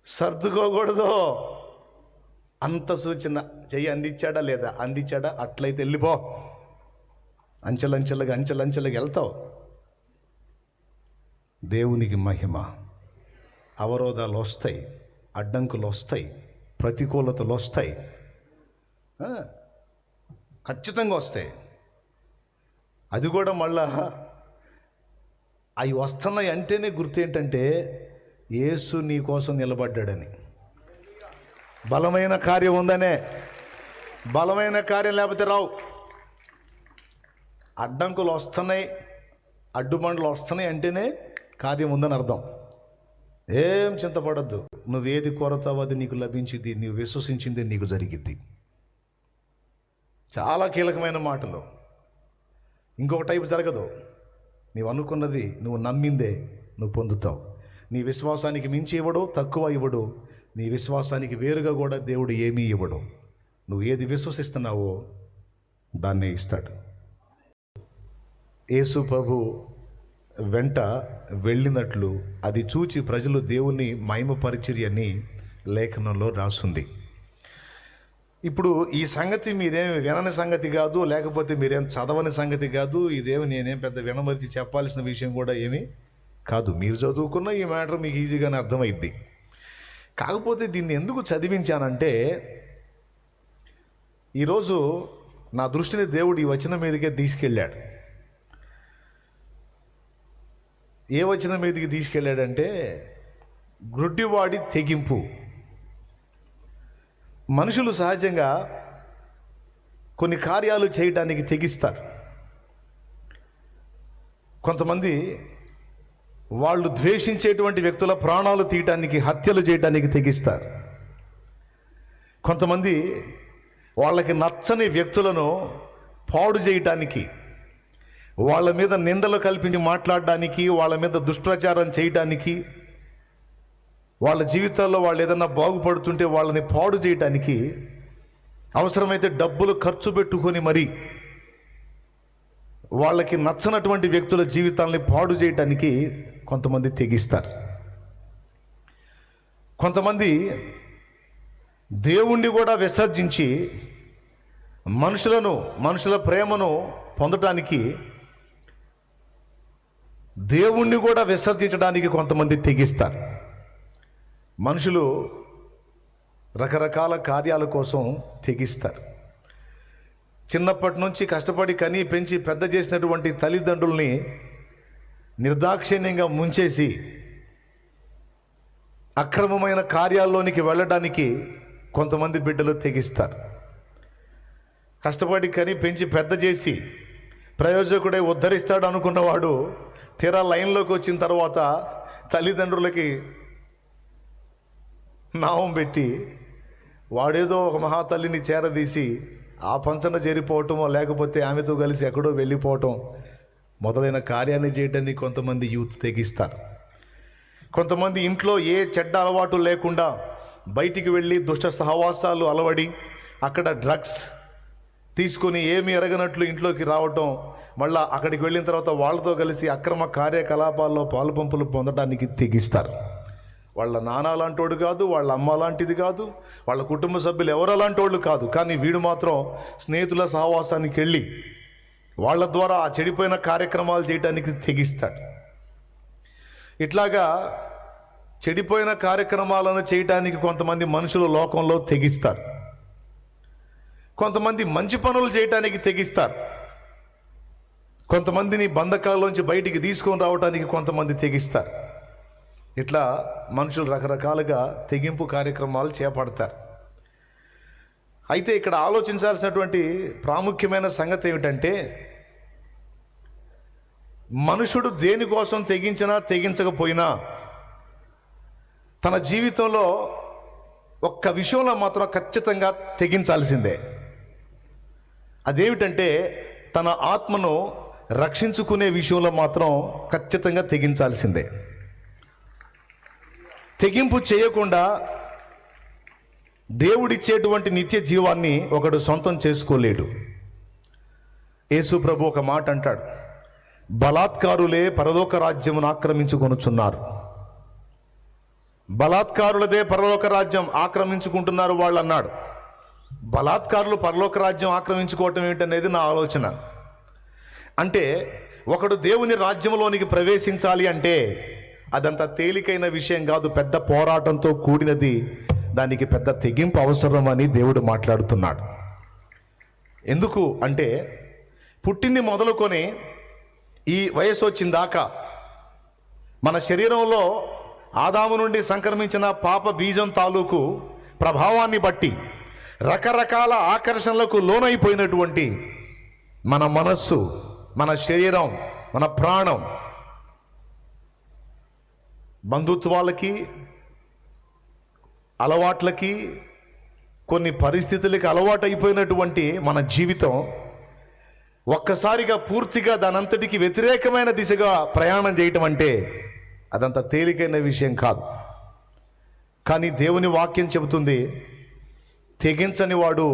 సర్దుకోకూడదు. అంత సూచన చెయ్యి అందించాడా లేదా? అందించాడా? అట్లయితే వెళ్ళిపో. అంచెలంచెలుగా వెళ్తావు. దేవునికి మహిమ. అవరోధాలు వస్తాయి, అడ్డంకులు వస్తాయి, ప్రతికూలతలు వస్తాయి, ఖచ్చితంగా వస్తాయి. అది కూడా మళ్ళా అవి వస్తున్నాయి అంటేనే గుర్తు ఏంటంటే యేసు నీ కోసం నిలబడ్డాడని. బలమైన కార్యం ఉందనే. బలమైన కార్యం లేకపోతే రావు. అడ్డంకులు వస్తున్నాయి, అడ్డుబండ్లు వస్తున్నాయి అంటేనే కార్యం ఉందని అర్థం. ఏం చింతపడద్దు. నువ్వేది కోరతావో అది నీకు లభించింది, నీవు విశ్వసించింది నీకు జరిగిద్ది. చాలా కీలకమైన మాటలు. ఇంకొక టైపు జరగదు. నీవు అనుకున్నది, నువ్వు నమ్మిందే నువ్వు పొందుతావు. నీ విశ్వాసానికి మించి ఇవ్వడు, తక్కువ ఇవ్వడు. నీ విశ్వాసానికి వేరుగా కూడా దేవుడు ఏమీ ఇవ్వడు. నువ్వు ఏది విశ్వసిస్తున్నావో దాన్నే ఇస్తాడు. యేసు ప్రభు వెంట వెళ్ళినట్లు అది చూచి ప్రజలు దేవుని మహిమపరిచిరి అని లేఖనంలో రాసుంది. ఇప్పుడు ఈ సంగతి మీరేం వినని సంగతి కాదు, లేకపోతే మీరేం చదవని సంగతి కాదు. ఇదేమి నేనేం పెద్ద వినమరిచి చెప్పాల్సిన విషయం కూడా ఏమీ కాదు. మీరు చదువుకున్న ఈ మ్యాటర్ మీకు ఈజీగానే అర్థమైద్ది. కాకపోతే దీన్ని ఎందుకు చదివించానంటే, ఈరోజు నా దృష్టిని దేవుడు ఈ వచనం మీదకే తీసుకెళ్ళాడు. ఏ వచనం మీదకి తీసుకెళ్ళాడంటే, గ్రుడ్డివాడి తెగింపు. మనుషులు సహజంగా కొన్ని కార్యాలు చేయడానికి తెగిస్తారు. కొంతమంది వాళ్ళు ద్వేషించేటువంటి వ్యక్తుల ప్రాణాలు తీయటానికి, హత్యలు చేయడానికి తెగిస్తారు. కొంతమంది వాళ్ళకి నచ్చని వ్యక్తులను పాడు చేయటానికి, వాళ్ళ మీద నిందలు కల్పించి మాట్లాడడానికి, వాళ్ళ మీద దుష్ప్రచారం చేయడానికి, వాళ్ళ జీవితాల్లో వాళ్ళు ఏదన్నా బాగుపడుతుంటే వాళ్ళని పాడు చేయడానికి అవసరమైతే డబ్బులు ఖర్చు పెట్టుకొని మరి వాళ్ళకి నచ్చనటువంటి వ్యక్తుల జీవితాలని పాడు చేయడానికి కొంతమంది తెగిస్తారు. కొంతమంది దేవుణ్ణి కూడా విసర్జించి మనుషుల ప్రేమను పొందటానికి, దేవుణ్ణి కూడా విసర్జించడానికి కొంతమంది తెగిస్తారు. మనుషులు రకరకాల కార్యాల కోసం తెగిస్తారు. చిన్నప్పటి నుంచి కష్టపడి కని పెంచి పెద్ద చేసినటువంటి తల్లిదండ్రుల్ని నిర్దాక్షిణ్యంగా ముంచేసి అక్రమమైన కార్యాల్లోనికి వెళ్ళడానికి కొంతమంది బిడ్డలు తెగిస్తారు. కష్టపడి కని పెంచి పెద్ద చేసి ప్రయోజకుడై ఉద్ధరిస్తాడు అనుకున్నవాడు తీరా లైన్లోకి వచ్చిన తర్వాత తల్లిదండ్రులకి నామం పెట్టి వాడేదో ఒక మహాతల్లిని చేరదీసి ఆ పంచన చేరిపోవటమో, లేకపోతే ఆమెతో కలిసి ఎక్కడో వెళ్ళిపోవటం మొదలైన కార్యాన్ని చేయడానికి కొంతమంది యూత్ తెగిస్తారు. కొంతమంది ఇంట్లో ఏ చెడ్డ అలవాటు లేకుండా బయటికి వెళ్ళి దుష్ట సహవాసాలు అలవడి అక్కడ డ్రగ్స్ తీసుకొని ఏమి ఎరగనట్లు ఇంట్లోకి రావటం, మళ్ళా అక్కడికి వెళ్ళిన తర్వాత వాళ్ళతో కలిసి అక్రమ కార్యకలాపాల్లో పాలుపంపులు పొందడానికి తెగిస్తారు. వాళ్ళ నాన్న లాంటోడు కాదు, వాళ్ళ అమ్మ లాంటిది కాదు, వాళ్ళ కుటుంబ సభ్యులు ఎవరు అలాంటి వాళ్ళు కాదు. కానీ వీడు మాత్రం స్నేహితుల సహవాసానికి వెళ్ళి వాళ్ళ ద్వారా ఆ చెడిపోయిన కార్యక్రమాలు చేయడానికి తెగిస్తాడు. ఇట్లాగా చెడిపోయిన కార్యక్రమాలను చేయడానికి కొంతమంది మనుషులు లోకంలో తెగిస్తారు. కొంతమంది మంచి పనులు చేయడానికి తెగిస్తారు. కొంతమందిని బంధకాల్లోంచి బయటికి తీసుకొని రావడానికి కొంతమంది తెగిస్తారు. ఇట్లా మనుషులు రకరకాలుగా తెగింపు కార్యక్రమాలు చేపడతారు. అయితే ఇక్కడ ఆలోచించాల్సినటువంటి ప్రాముఖ్యమైన సంగతి ఏమిటంటే, మనుషుడు దేనికోసం తెగించినా తెగించకపోయినా తన జీవితంలో ఒక్క విషయంలో మాత్రం ఖచ్చితంగా తెగించాల్సిందే. అదేమిటంటే, తన ఆత్మను రక్షించుకునే విషయంలో మాత్రం ఖచ్చితంగా తెగించాల్సిందే. తెగింపు చేయకుండా దేవుడిచ్చేటువంటి నిత్య జీవాన్ని ఒకడు సొంతం చేసుకోలేడు. యేసు ప్రభు ఒక మాట అంటాడు, బలాత్కారులే పరలోక రాజ్యమును ఆక్రమించుకొనుచున్నారు. బలాత్కారులదే పరలోక రాజ్యం ఆక్రమించుకుంటున్నారు వాళ్ళు అన్నాడు. బలాత్కారులు పరలోక రాజ్యం ఆక్రమించుకోవటం ఏంటనేది నా ఆలోచన. అంటే ఒకడు దేవుని రాజ్యంలోనికి ప్రవేశించాలి అంటే అదంత తేలికైన విషయం కాదు, పెద్ద పోరాటంతో కూడినది, దానికి పెద్ద తెగింపు అవసరం అని దేవుడు మాట్లాడుతున్నాడు. ఎందుకు అంటే పుట్టింది మొదలుకొని ఈ వయసు వచ్చిందాకా మన శరీరంలో ఆదాము నుండి సంక్రమించిన పాప బీజం తాలూకు ప్రభావాన్ని బట్టి రకరకాల ఆకర్షణలకు లోనైపోయినటువంటి మన మనస్సు, మన శరీరం, మన ప్రాణం బంధుత్వాలకి, అలవాట్లకి, కొన్ని పరిస్థితులకి అలవాటైపోయినటువంటి మన జీవితం ఒక్కసారిగా పూర్తిగా దానంతటికి వ్యతిరేకమైన దిశగా ప్రయాణం చేయటం అంటే అదంత తేలికైన విషయం కాదు. కానీ దేవుని వాక్యం చెబుతుంది, తెగించని వాడు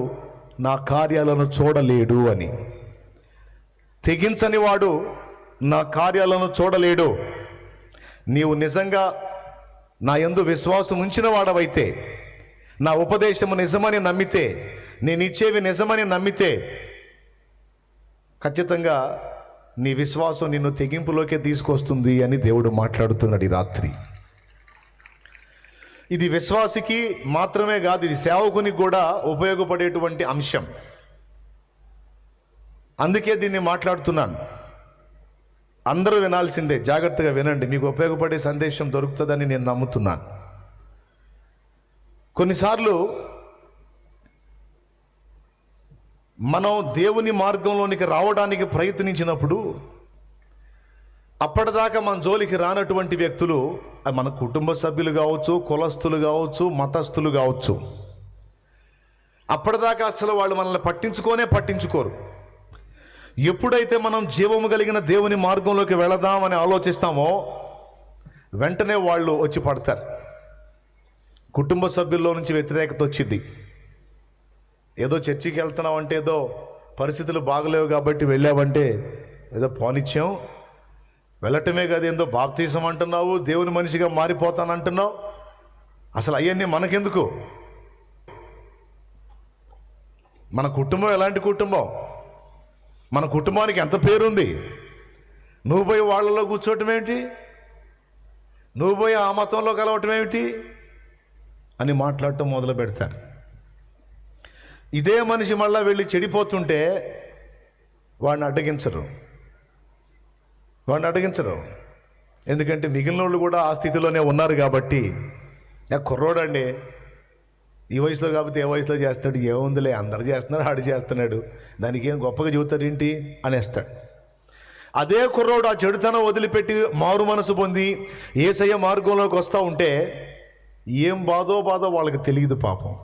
నా కార్యాలను చూడలేడు అని. తెగించని వాడు నా కార్యాలను చూడలేడు. నీవు నిజంగా నా యందు విశ్వాసం ఉంచిన వాడవైతే, నా ఉపదేశము నిజమని నమ్మితే, నేను ఇచ్చేవి నిజమని నమ్మితే ఖచ్చితంగా నీ విశ్వాసం నిన్ను తెగింపులోకే తీసుకొస్తుంది అని దేవుడు మాట్లాడుతున్నాడు ఈ రాత్రి. ఇది విశ్వాసికి మాత్రమే కాదు, ఇది సేవకునికి కూడా ఉపయోగపడేటువంటి అంశం. అందుకే దీన్ని మాట్లాడుతున్నాను. అందరూ వినాల్సిందే, జాగ్రత్తగా వినండి, మీకు ఉపయోగపడే సందేశం దొరుకుతుందని నేను నమ్ముతున్నాను. కొన్నిసార్లు మనం దేవుని మార్గంలోనికి రావడానికి ప్రయత్నించినప్పుడు అప్పటిదాకా మన జోలికి రానటువంటి వ్యక్తులు, మన కుటుంబ సభ్యులు కావచ్చు, కులస్తులు కావచ్చు, మతస్థులు కావచ్చు, అప్పటిదాకా అసలు వాళ్ళు మనల్ని పట్టించుకోరు. ఎప్పుడైతే మనం జీవము కలిగిన దేవుని మార్గంలోకి వెళదామని ఆలోచిస్తామో వెంటనే వాళ్ళు వచ్చి పడతారు. కుటుంబ సభ్యుల్లో నుంచి వ్యతిరేకత వచ్చింది. ఏదో చర్చికి వెళ్తున్నావంటే, ఏదో పరిస్థితులు బాగలేవు కాబట్టి వెళ్ళావంటే ఏదో పోనిచ్చాం, వెళ్ళటమే కదా, ఏందో బాప్తీసం అంటున్నావు, దేవుని మనిషిగా మారిపోతానంటున్నావు. అసలు అవన్నీ మనకెందుకు? మన కుటుంబం ఎలాంటి కుటుంబం? మన కుటుంబానికి ఎంత పేరుంది? నువ్వు పోయి వాళ్ళలో కూర్చోవటం ఏమిటి? నువ్వు పోయి ఆ మతంలో కలవటం ఏమిటి అని మాట్లాడటం మొదలు పెడతారు. ఇదే మనిషి మళ్ళీ వెళ్ళి చెడిపోతుంటే వాడిని అడ్డగించరు. ఎందుకంటే మిగిలిన వాళ్ళు కూడా ఆ స్థితిలోనే ఉన్నారు కాబట్టి, కుర్రోడండి, ఈ వయసులో కాబట్టి ఏ వయసులో చేస్తాడు, ఏముందిలే, అందరు చేస్తున్నారు, ఆడు చేస్తున్నాడు, దానికి ఏం గొప్పగా చెబుతారు ఏంటి అనేస్తాడు. అదే కుర్రోడు ఆ చెడుతనం వదిలిపెట్టి మారు మనసు పొంది యేసయ్య మార్గంలోకి వస్తూ ఉంటే ఏం బాధో వాళ్ళకి తెలియదు పాపం.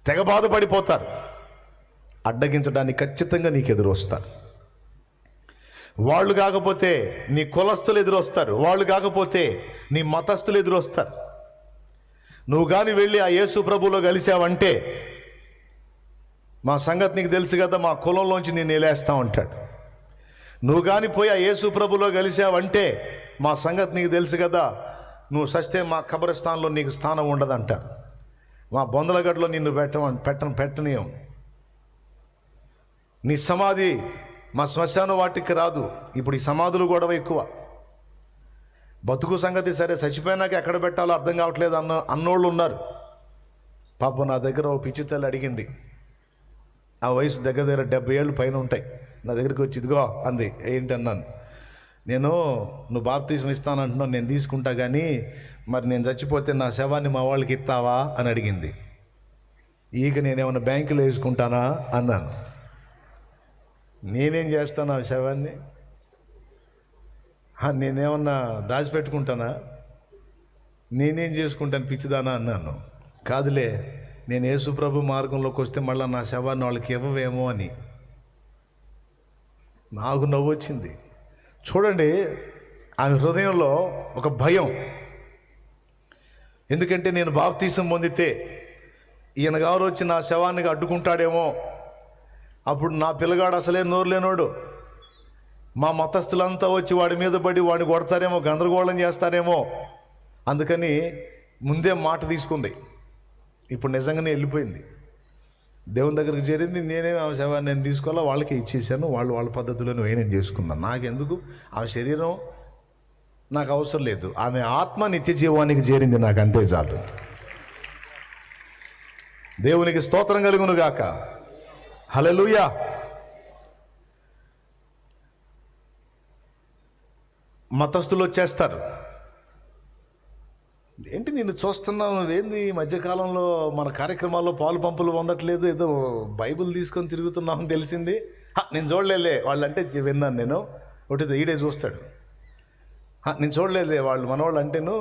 తెగ బాధపడిపోతారు. అడ్డగించడానికి ఖచ్చితంగా నీకు ఎదురు వస్తారు. వాళ్ళు కాకపోతే నీ కులస్తులు ఎదురొస్తారు, వాళ్ళు కాకపోతే నీ మతస్థులు ఎదురొస్తారు. నువ్వు కానీ వెళ్ళి ఆ యేసు ప్రభువులో కలిసావంటే, మా సంగతి నీకు తెలుసు కదా, మా కులంలోంచి నేను నిలేస్తా ఉంటాడు. నువ్వు కానీ పోయి ఆ యేసు ప్రభువులో కలిసావంటే, మా సంగతి నీకు తెలుసు కదా, నువ్వు సస్తే మా కబరస్థానంలో నీకు స్థానం ఉండదంటాడు. మా బొందలగడ్డలో నిన్ను పెట్టనీయం. నీ సమాధి మా శ్మశాన వాటికి రాదు. ఇప్పుడు ఈ సమాధులు గొడవ ఎక్కువ. బతుకు సంగతి సరే, చచ్చిపోయినాక ఎక్కడ పెట్టాలో అర్థం కావట్లేదు అన్నోళ్ళు ఉన్నారు. పాపం నా దగ్గర ఓ పిచ్చి తల్లి అడిగింది. ఆ వయసు దగ్గర 70 ఏళ్ళు పైన ఉంటాయి. నా దగ్గరికి వచ్చి ఇదిగో అంది. ఏంటన్నాను. నువ్వు బాప్తీసం ఇస్తానంటున్నావు, నేను తీసుకుంటా, కానీ మరి నేను చచ్చిపోతే నా శవాన్ని మా వాళ్ళకి ఇస్తావా అని అడిగింది. ఇక నేనేమన్నా బ్యాంకులో వేసుకుంటానా అన్నాను. నేనేం చేస్తాను ఆ శవాన్ని? నేనేమన్నా దాచిపెట్టుకుంటానా? నేనేం చేసుకుంటాను పిచ్చిదానా అన్నాను. కాదులే, నేను యేసుప్రభు మార్గంలోకి వస్తే మళ్ళీ నా శవాన్ని వాళ్ళకి ఇవ్వవేమో అని. నాకు నవ్వు వచ్చింది. చూడండి, ఆమె హృదయంలో ఒక భయం. ఎందుకంటే నేను బాప్తీసం పొందితే ఈయన గారు వచ్చి నా శవానికి అడ్డుకుంటాడేమో, అప్పుడు నా పిల్లగాడు అసలే నోరు లేనోడు, మా మతస్థులంతా వచ్చి వాడి మీద పడి వాడిని కొడతారేమో, గందరగోళం చేస్తారేమో, అందుకని ముందే మాట తీసుకుంది. ఇప్పుడు నిజంగానే వెళ్ళిపోయింది, దేవుని దగ్గరికి చేరింది. నేనే ఆమె శవాన్ని నేను తీసుకోవాలా, వాళ్ళకి ఇచ్చేసాను. వాళ్ళ పద్ధతిలో నేను చేసుకున్నాను. నాకెందుకు? ఆమె శరీరం నాకు అవసరం లేదు. ఆమె ఆత్మ నిత్య జీవానికి చేరింది, నాకు అంతే చాలు. దేవునికి స్తోత్రం కలుగును గాక. హల్లెలూయా. మతస్థులు వచ్చేస్తారు. ఏంటి నిన్ను చూస్తున్నావు, నువ్వేంది ఈ మధ్యకాలంలో మన కార్యక్రమాల్లో పాలు పంపులు పొందట్లేదు, ఏదో బైబిల్ తీసుకొని తిరుగుతున్నామని తెలిసింది. నేను చూడలేదులే వాళ్ళు అంటే విన్నాను నేను. ఒకటి ఈడే చూస్తాడు. నేను చూడలేదులే వాళ్ళు మనవాళ్ళు అంటేను.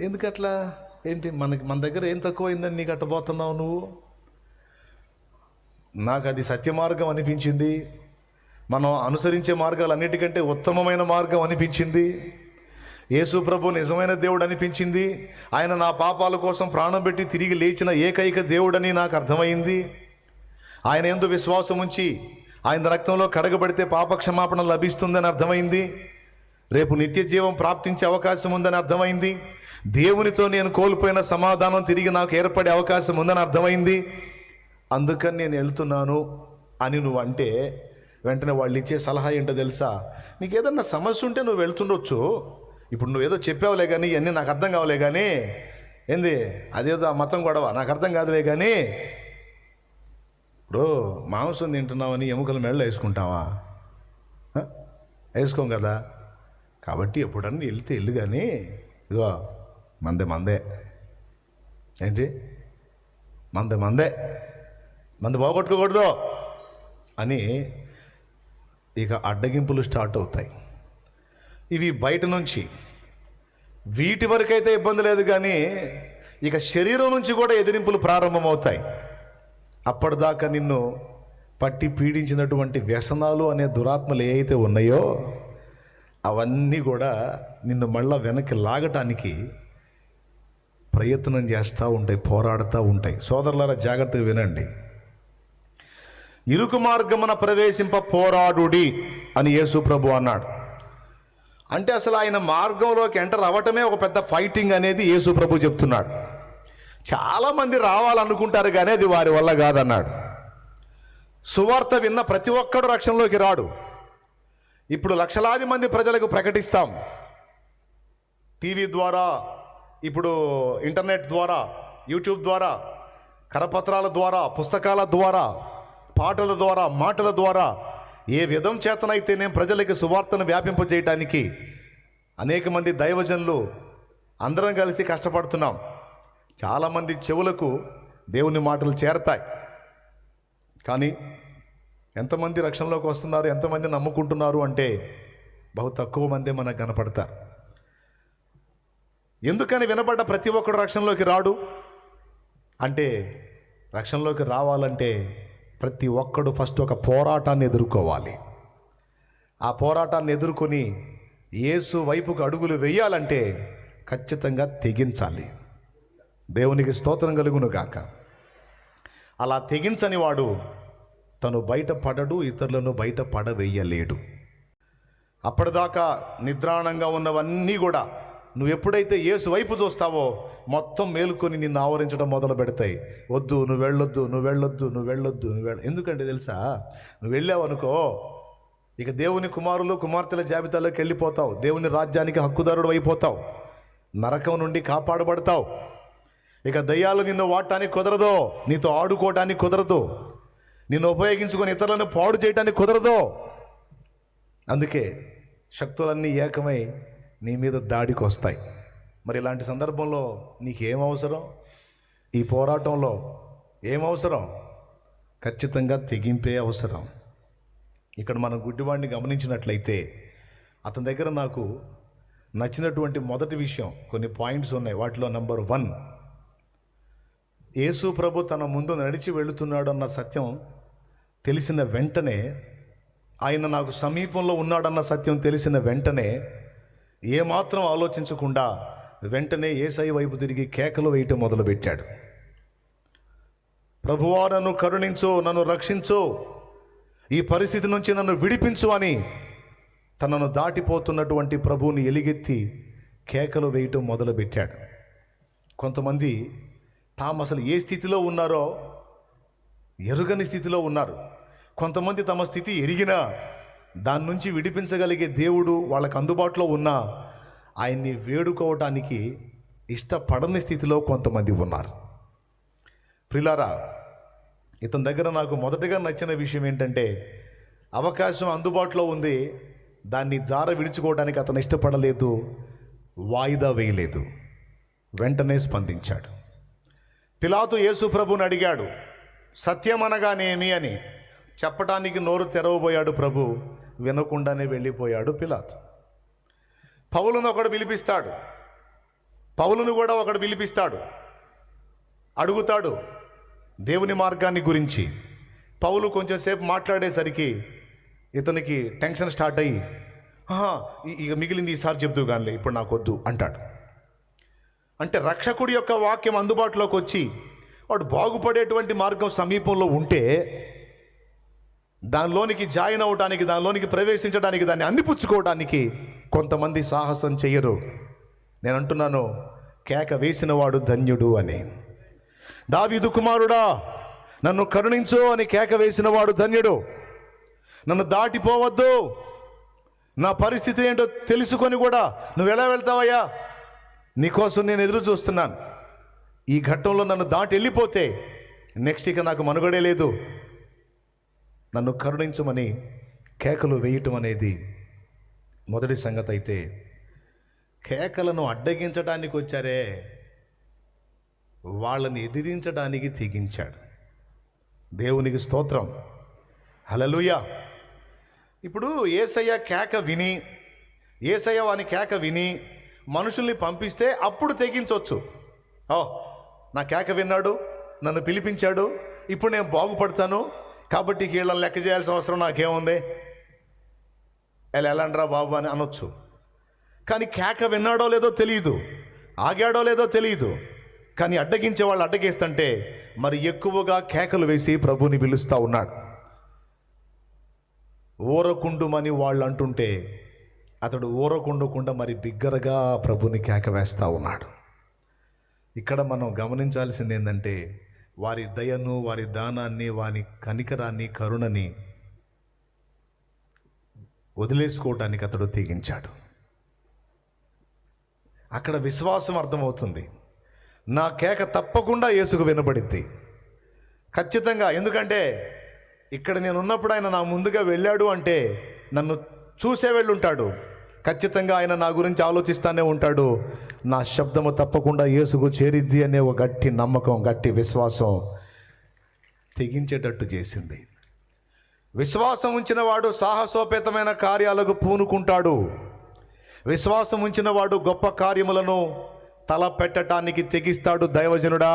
ఎందుకట్లా? ఏంటి మన దగ్గర ఏం తక్కువైందని నీకు అట్ట పోతున్నావు నువ్వు? నాకు అది సత్య మార్గం అనిపించింది. మనం అనుసరించే మార్గాలు అన్నిటికంటే ఉత్తమమైన మార్గం అనిపించింది. యేసు ప్రభు నిజమైన దేవుడు అనిపించింది. ఆయన నా పాపాల కోసం ప్రాణం పెట్టి తిరిగి లేచిన ఏకైక దేవుడని నాకు అర్థమైంది. ఆయన యందు విశ్వాసం ఉంచి ఆయన రక్తంలో కడగబడితే పాప క్షమాపణ లభిస్తుందని అర్థమైంది. రేపు నిత్య జీవం ప్రాప్తించే అవకాశం ఉందని అర్థమైంది. దేవునితో నేను కోల్పోయిన సమాధానం తిరిగి నాకు ఏర్పడే అవకాశం ఉందని అర్థమైంది. అందుకని నేను వెళ్తున్నాను అని నువ్వు అంటే వెంటనే వాళ్ళు ఇచ్చే సలహా ఏంటో తెలుసా? నీకు ఏదన్నా సమస్య ఉంటే నువ్వు వెళ్తుండొచ్చు. ఇప్పుడు నువ్వేదో చెప్పావులే కానీ ఇవన్నీ నాకు అర్థం కావలే కానీ ఏంది అదేదో ఆ మతం గొడవ నాకు అర్థం కాదులే కానీ ఇప్పుడు మాంసం తింటున్నావని ఎముకల మెడలో వేసుకుంటావా? వేసుకోం కదా. కాబట్టి ఎప్పుడన్నా వెళ్తే వెళ్ళు కానీ ఇదిగో మందే ఏంటి మంది పోగొట్టుకోకూడదు అని ఇక అడ్డగింపులు స్టార్ట్ అవుతాయి. ఇవి బయట నుంచి, వీటి వరకైతే ఇబ్బంది లేదు కానీ ఇక శరీరం నుంచి కూడా ఎదిరింపులు ప్రారంభమవుతాయి. అప్పటిదాకా నిన్ను పట్టి పీడించినటువంటి వ్యసనాలు అనే దురాత్మలు ఏ అయితే ఉన్నాయో అవన్నీ కూడా నిన్ను మళ్ళా వెనక్కి లాగటానికి ప్రయత్నం చేస్తూ ఉంటాయి, పోరాడుతూ ఉంటాయి. సోదరులారా జాగ్రత్తగా వినండి. ఇరుకు మార్గమున ప్రవేశింప పోరాడుడి అని యేసు ప్రభు అన్నాడు. అంటే అసలు ఆయన మార్గంలోకి ఎంటర్ అవ్వటమే ఒక పెద్ద ఫైటింగ్ అనేది యేసు ప్రభు చెప్తున్నాడు. చాలామంది రావాలనుకుంటారు కానీ అది వారి వల్ల కాదన్నాడు. సువార్త విన్న ప్రతి ఒక్కడు రక్షణలోకి రాడు. ఇప్పుడు లక్షలాది మంది ప్రజలకు ప్రకటిస్తాం, టీవీ ద్వారా, ఇప్పుడు ఇంటర్నెట్ ద్వారా, యూట్యూబ్ ద్వారా, కరపత్రాల ద్వారా, పుస్తకాల ద్వారా, పాటల ద్వారా, మాటల ద్వారా, ఏ విధం చేతనైతే నేను ప్రజలకి సువార్తను వ్యాపింపజేయటానికి అనేక మంది దైవజనులు అందరం కలిసి కష్టపడుతున్నాం. చాలామంది చెవులకు దేవుని మాటలు చేరతాయి. కానీ ఎంతమంది రక్షణలోకి వస్తున్నారు, ఎంతమంది నమ్ముకుంటున్నారు అంటే బహు తక్కువ మందే మనకు కనపడతారు. ఎందుకని వినబడ్డ ప్రతి ఒక్కడు రక్షణలోకి రాడు అంటే, రక్షణలోకి రావాలంటే ప్రతి ఒక్కడు ఫస్ట్ ఒక పోరాటాన్ని ఎదుర్కోవాలి. ఆ పోరాటాన్ని ఎదుర్కొని యేసు వైపుకు అడుగులు వేయాలంటే ఖచ్చితంగా తెగించాలి. దేవునికి స్తోత్రం కలుగును గాక. అలా తెగించని వాడు తను బయటపడడు, ఇతరులను బయట పడవేయలేడు. అప్పటిదాకా నిద్రాణంగా ఉన్నవన్నీ కూడా నువ్వు ఎప్పుడైతే యేసు వైపు చూస్తావో మొత్తం మేలుకొని నిన్ను ఆవరించడం మొదలు పెడతాయి. వద్దు, నువ్వు వెళ్ళొద్దు. ఎందుకంటే తెలుసా, నువ్వు వెళ్ళావనుకో ఇక దేవుని కుమారులు కుమార్తెల జాబితాలోకి వెళ్ళిపోతావు. దేవుని రాజ్యానికి హక్కుదారుడు అయిపోతావు. నరకం నుండి కాపాడబడతావు. ఇక దయ్యాలు నిన్ను వాడటానికి కుదరదు, నీతో ఆడుకోవటానికి కుదరదు, నిన్ను ఉపయోగించుకొని ఇతరులను పాడు చేయడానికి కుదరదు. అందుకే శక్తులన్నీ ఏకమై నీ మీద దాడికి వస్తాయి. మరి ఇలాంటి సందర్భంలో నీకేం అవసరం? ఈ పోరాటంలో ఏమవసరం? ఖచ్చితంగా తెగింపే అవసరం. ఇక్కడ మనం గుడ్డివాడిని గమనించినట్లయితే అతని దగ్గర నాకు నచ్చినటువంటి మొదటి విషయం, కొన్ని పాయింట్స్ ఉన్నాయి. వాటిలో నెంబర్ 1, యేసు ప్రభు తన ముందు నడిచి వెళుతున్నాడు అన్న సత్యం తెలిసిన వెంటనే, ఆయన నాకు సమీపంలో ఉన్నాడన్న సత్యం తెలిసిన వెంటనే ఏమాత్రం ఆలోచించకుండా వెంటనే యేసయ్య వైపు తిరిగి కేకలు వేయటం మొదలుపెట్టాడు. ప్రభువా, నన్ను కరుణించు, నన్ను రక్షించు, ఈ పరిస్థితి నుంచి నన్ను విడిపించు అని తనను దాటిపోతున్నటువంటి ప్రభువుని ఎలుగెత్తి కేకలు వేయటం మొదలుపెట్టాడు. కొంతమంది తాము అసలు ఏ స్థితిలో ఉన్నారో ఎరుగని స్థితిలో ఉన్నారు. కొంతమంది తమ స్థితి ఎరిగినా దాని నుంచి విడిపించగలిగే దేవుడు వాళ్ళకు అందుబాటులో ఉన్నా ఆయన్ని వేడుకోవటానికి ఇష్టపడని స్థితిలో కొంతమంది ఉన్నారు. ప్రిలారా, ఇతని దగ్గర నాకు మొదటగా నచ్చిన విషయం ఏంటంటే, అవకాశం అందుబాటులో ఉంది, దాన్ని జార విడుచుకోవడానికి అతను ఇష్టపడలేదు, వాయిదా వేయలేదు, వెంటనే స్పందించాడు. పిలాతు యేసు ప్రభుని అడిగాడు, సత్యం అనగానేమి అని. చెప్పటానికి నోరు తెరవబోయాడు ప్రభు, వినకుండానే వెళ్ళిపోయాడు పిలాతు. పౌలును ఒకడు పిలిపిస్తాడు, పౌలును కూడా ఒకడు పిలిపిస్తాడు, అడుగుతాడు దేవుని మార్గాన్ని గురించి. పౌలు కొంచెం సేపు మాట్లాడేసరికి ఇతనికి టెన్షన్ స్టార్ట్ అయ్యి, ఇక మిగిలింది ఈసారి చెప్తూ కానీ ఇప్పుడు నాకు వద్దు అంటాడు. అంటే రక్షకుడి యొక్క వాక్యం అందుబాటులోకి వచ్చి వాడు బాగుపడేటువంటి మార్గం సమీపంలో ఉంటే దానిలోనికి జాయిన్ అవ్వడానికి, దానిలోనికి ప్రవేశించడానికి, దాన్ని అందిపుచ్చుకోవడానికి కొంతమంది సాహసం చెయ్యరు. నేను అంటున్నాను, కేక వేసినవాడు ధన్యుడు అని. దావీదు కుమారుడా నన్ను కరుణించు అని కేక వేసినవాడు ధన్యుడు. నన్ను దాటిపోవద్దు, నా పరిస్థితి ఏంటో తెలుసుకొని కూడా నువ్వు ఎలా వెళ్తావయ్యా, నీకోసం నేను ఎదురు చూస్తున్నాను, ఈ ఘట్టంలో నన్ను దాటి వెళ్ళిపోతే నెక్స్ట్ ఇక నాకు మనుగడే లేదు, నన్ను కరుణించమని కేకలు వేయటం అనేది మొదటి సంగతి. అయితే కేకలను అడ్డగించడానికి వచ్చారే, వాళ్ళని ఎదిరించడానికి తెగించాడు. దేవునికి స్తోత్రం, హల్లెలూయా. ఇప్పుడు యేసయ్య కేక విని, యేసయ్య వాని కేక విని మనుషుల్ని పంపిస్తే అప్పుడు తెగించవచ్చు. నా కేక విన్నాడు, నన్ను పిలిపించాడు, ఇప్పుడు నేను బాగుపడతాను, కాబట్టి వీళ్ళని లెక్క చేయాల్సిన అవసరం నాకేముంది, ఎలాండ్రా బాబు అని అనొచ్చు. కానీ కేక విన్నాడో లేదో తెలియదు, ఆగాడో లేదో తెలియదు, కానీ అడ్డగించే వాళ్ళు అడ్డగిస్తుంటే మరి ఎక్కువగా కేకలు వేసి ప్రభుని పిలుస్తూ ఉన్నాడు. ఊరకుండుమని వాళ్ళు అంటుంటే అతడు ఊరకుండకుండా మరి బిగ్గరగా ప్రభుని కేక వేస్తూ ఉన్నాడు. ఇక్కడ మనం గమనించాల్సింది ఏంటంటే, వారి దయను, వారి దానాన్ని, వారి కనికరాన్ని, కరుణని వదిలేసుకోవటానికి అతడు తెగించాడు. అక్కడ విశ్వాసం అర్థమవుతుంది. నా కేక తప్పకుండా యేసుకు వినబడిద్ది ఖచ్చితంగా. ఎందుకంటే ఇక్కడ నేను ఉన్నప్పుడు ఆయన నా ముందుగా వెళ్ళాడు అంటే నన్ను చూసే వెళ్ళుంటాడు, ఖచ్చితంగా ఆయన నా గురించి ఆలోచిస్తానే ఉంటాడు. నా శబ్దము తప్పకుండా యేసుకు చేరిద్ది అనే ఒక గట్టి నమ్మకం, గట్టి విశ్వాసం తెగించేటట్టు చేసింది. విశ్వాసం ఉంచిన వాడు సాహసోపేతమైన కార్యాలకు పూనుకుంటాడు. విశ్వాసం ఉంచిన వాడు గొప్ప కార్యములను తలపెట్టడానికి తెగిస్తాడు. దైవజనుడా,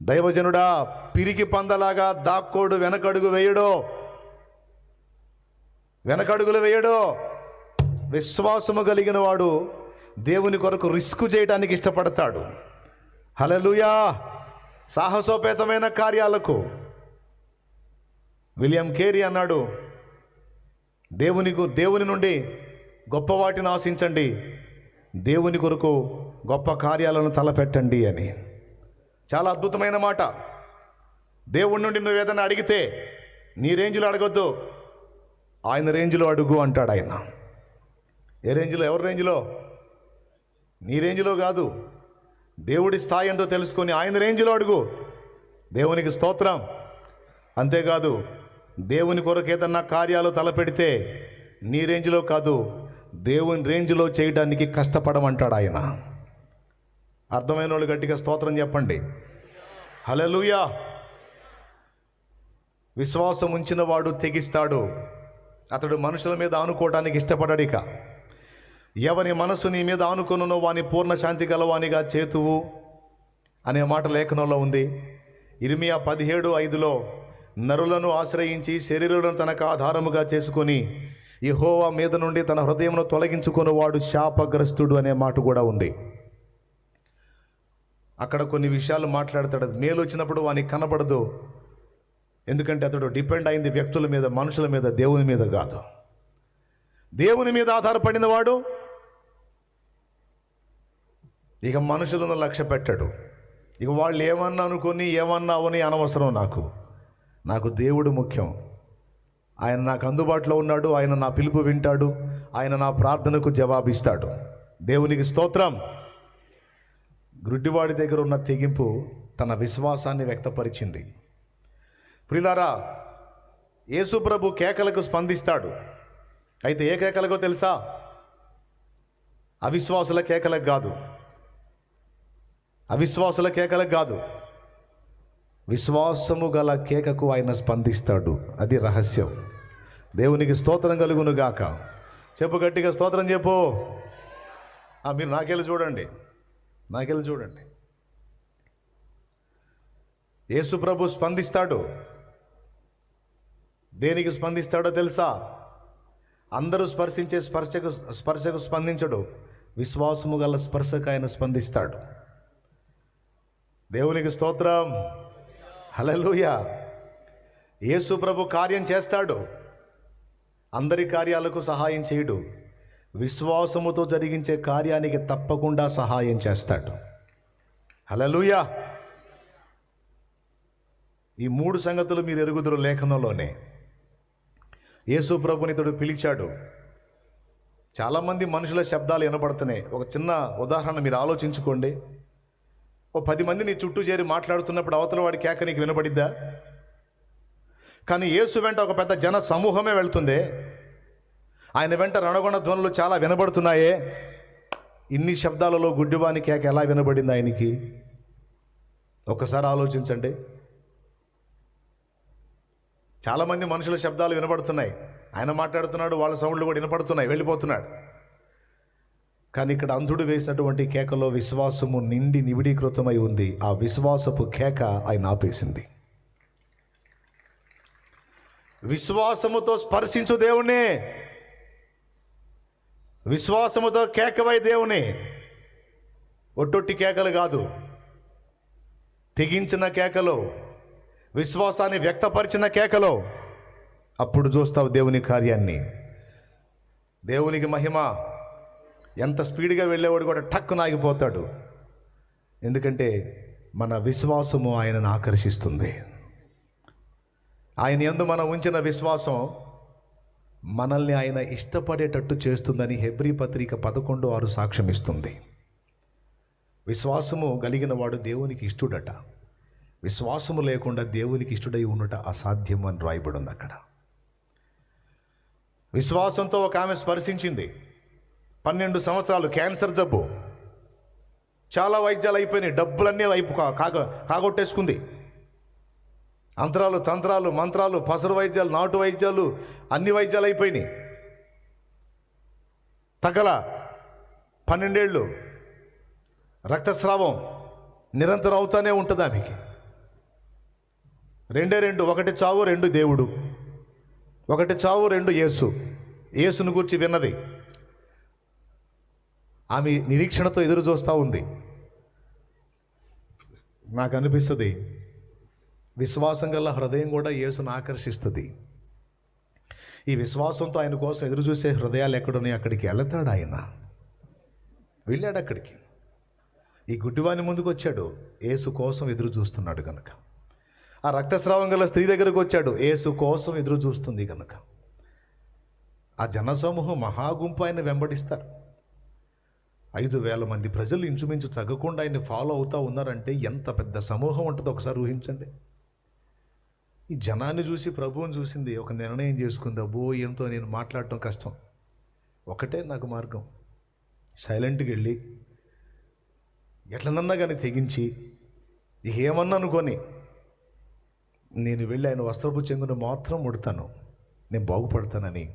దైవజనుడా, పిరికి పందలాగా దాక్కోడు, వెనకడుగులు వేయడో. విశ్వాసము కలిగిన వాడు దేవుని కొరకు రిస్క్ చేయడానికి ఇష్టపడతాడు. హల్లెలూయా. సాహసోపేతమైన కార్యాలకు విలియం కేరీ అన్నాడు, దేవుని నుండి గొప్ప వాటిని ఆశించండి, దేవుని కొరకు గొప్ప కార్యాలను తలపెట్టండి అని. చాలా అద్భుతమైన మాట. దేవుడి నుండి నువ్వు ఏదైనా అడిగితే నీ రేంజ్లో అడగొద్దు, ఆయన రేంజ్లో అడుగు అంటాడు ఆయన. ఏ రేంజ్లో? ఎవరి రేంజ్లో? నీ రేంజ్లో కాదు, దేవుడి స్థాయి ఏంటో తెలుసుకొని ఆయన రేంజ్లో అడుగు. దేవునికి స్తోత్రం. అంతేకాదు, దేవుని కొరకు ఏదన్నా కార్యాలు తలపెడితే నీ రేంజ్లో కాదు, దేవుని రేంజ్లో చేయడానికి కష్టపడమంటాడు ఆయన. అర్థమైన వాళ్ళు గట్టిగా స్తోత్రం చెప్పండి. హల్లెలూయా. విశ్వాసం ఉంచిన వాడు తెగిస్తాడు. అతడు మనుషుల మీద ఆనుకోవడానికి ఇష్టపడడిక. ఎవని మనసు నీ మీద ఆనుకొనునో వాని పూర్ణ శాంతి గలవానిగా చేతువు అనే మాట లేఖనంలో ఉంది. ఇర్మియా 17:5లో నరులను ఆశ్రయించి శరీరులను తనకు ఆధారముగా చేసుకొని యెహోవా మీద నుండి తన హృదయమును తొలగించుకొని వాడు శాపగ్రస్తుడు అనే మాట కూడా ఉంది. అక్కడ కొన్ని విషయాలు మాట్లాడతాడు. మేలు వచ్చినప్పుడు వానికి కనబడదు, ఎందుకంటే అతడు డిపెండ్ అయింది వ్యక్తుల మీద, మనుషుల మీద, దేవుని మీద కాదు. దేవుని మీద ఆధారపడిన వాడు ఇక మనుషులను లక్ష్య పెట్టాడు. ఇక వాళ్ళు ఏమన్నా అనుకొని ఏమన్నా అవని అనవసరం. నాకు దేవుడు ముఖ్యం. ఆయన నాకు అందుబాటులో ఉన్నాడు. ఆయన నా పిలుపు వింటాడు. ఆయన నా ప్రార్థనకు జవాబిస్తాడు. దేవునికి స్తోత్రం. గుడ్డివాడి దగ్గర ఉన్న తెగింపు తన విశ్వాసాన్ని వ్యక్తపరిచింది. ప్రియులారా, యేసు ప్రభు కేకలకు స్పందిస్తాడు. అయితే ఏ కేకలకో తెలుసా? అవిశ్వాసుల కేకలకు కాదు. అవిశ్వాసుల కేకలకు కాదు, విశ్వాసము గల కేకకు ఆయన స్పందిస్తాడు. అది రహస్యం. దేవునికి స్తోత్రం కలుగును గాక. చెప్పు, గట్టిగా స్తోత్రం చెప్పు. మీరు నాకెళ్ళి చూడండి. యేసు ప్రభు స్పందిస్తాడు. దేనికి స్పందిస్తాడో తెలుసా? అందరూ స్పర్శించే స్పర్శకు స్పందించడు. విశ్వాసము గల స్పర్శకు ఆయన స్పందిస్తాడు. దేవునికి స్తోత్రం. హల్లెలూయా. యేసు ప్రభు కార్యం చేస్తాడు. అందరి కార్యాలకు సహాయం చేయడు. విశ్వాసముతో జరిగించే కార్యానికి తప్పకుండా సహాయం చేస్తాడు. హల్లెలూయా. ఈ 3 సంగతులు మీరు ఎరుగుదురు లేఖనంలోనే. యేసు ప్రభుని ఇతడు పిలిచాడు. చాలామంది మనుషుల శబ్దాలు వినబడుతున్నాయి. ఒక చిన్న ఉదాహరణ మీరు ఆలోచించుకోండి. 10 మంది నీ చుట్టూ చేరి మాట్లాడుతున్నప్పుడు అవతల వాడి కేక నీకు వినబడిద్దా? కానీ యేసు వెంట ఒక పెద్ద జన సమూహమే వెళ్తుంది. ఆయన వెంట రణగొండ ధ్వనులు చాలా వినబడుతున్నాయే. ఇన్ని శబ్దాలలో గుడ్డివాని కేక ఎలా వినబడింది ఆయనకి? ఒక్కసారి ఆలోచించండి. చాలామంది మనుషుల శబ్దాలు వినబడుతున్నాయి. ఆయన మాట్లాడుతున్నాడు, వాళ్ళ సౌండ్లు కూడా వినపడుతున్నాయి, వెళ్ళిపోతున్నాడు. కానీ ఇక్కడ అంధుడు వేసినటువంటి కేకలో విశ్వాసము నిండి నివిడీకృతమై ఉంది. ఆ విశ్వాసపు కేక ఆయన ఆపేసింది. విశ్వాసముతో స్పర్శించు దేవుణ్ణి, విశ్వాసముతో కేకవై దేవుని. ఒట్టొట్టి కేకలు కాదు, తెగించిన కేకలో, విశ్వాసాన్ని వ్యక్తపరిచిన కేకలో అప్పుడు చూస్తావు దేవుని కార్యాన్ని. దేవునికి మహిమ. ఎంత స్పీడ్గా వెళ్ళేవాడు కూడా టక్కున ఆగిపోతాడు. ఎందుకంటే మన విశ్వాసము ఆయనను ఆకర్షిస్తుంది. ఆయన యందు మనం ఉంచిన విశ్వాసం మనల్ని ఆయన ఇష్టపడేటట్టు చేస్తుందని హెబ్రీ పత్రిక 11:6 సాక్ష్యం ఇస్తుంది. విశ్వాసము కలిగిన వాడు దేవునికి ఇష్టడట. విశ్వాసము లేకుండా దేవునికి ఇష్టడై ఉండుట అసాధ్యం అని రాయబడి ఉంది అక్కడ. విశ్వాసంతో ఒక ఆమె స్పర్శించింది. 12 సంవత్సరాలు క్యాన్సర్ జబ్బు. చాలా వైద్యాలు అయిపోయినాయి. డబ్బులన్నీ వైపు కాగొట్టేసుకుంది. అంతరాలు, తంత్రాలు, మంత్రాలు, పసరు వైద్యాలు, నాటు వైద్యాలు, అన్ని వైద్యాలు అయిపోయినాయి. తగల 12 ఏళ్ళు రక్తస్రావం నిరంతరం అవుతానే ఉంటుంది ఆమెకి. 2 ఒకటి చావు, 2 దేవుడు. 1 చావు, 2 యేసును గూర్చి విన్నది. ఆమె నిరీక్షణతో ఎదురు చూస్తూ ఉంది. నాకు అనిపిస్తుంది విశ్వాసం గల హృదయం కూడా యేసును ఆకర్షిస్తుంది. ఈ విశ్వాసంతో ఆయన కోసం ఎదురు చూసే హృదయాలు ఎక్కడున్నాయి అక్కడికి వెళతాడు. ఆయన వెళ్ళాడు అక్కడికి. ఈ గుడ్డివాని ముందుకు వచ్చాడు, యేసు కోసం ఎదురు చూస్తున్నాడు కనుక. ఆ రక్తస్రావం గల స్త్రీ దగ్గరకు వచ్చాడు, యేసు కోసం ఎదురు చూస్తుంది కనుక. ఆ జనసమూహం మహాగుంపు ఆయన వెంబడిస్తారు. 5,000 మంది ప్రజలు ఇంచుమించు తగ్గకుండా ఆయన్ని ఫాలో అవుతూ ఉన్నారంటే ఎంత పెద్ద సమూహం ఉంటుందో ఒకసారి ఊహించండి. ఈ జనాన్ని చూసి ప్రభువుని చూసింది, ఒక నిర్ణయం చేసుకుంది. అబ్బో, ఏంతో నేను మాట్లాడటం కష్టం, ఒకటే నాకు మార్గం, సైలెంట్గా వెళ్ళి ఎట్లనన్నా కానీ తెగించి ఇక ఏమన్నా అనుకొని నేను వెళ్ళి ఆయన వస్త్రపు చెంగును మాత్రం ముడతాను, నేను బాగుపడతానని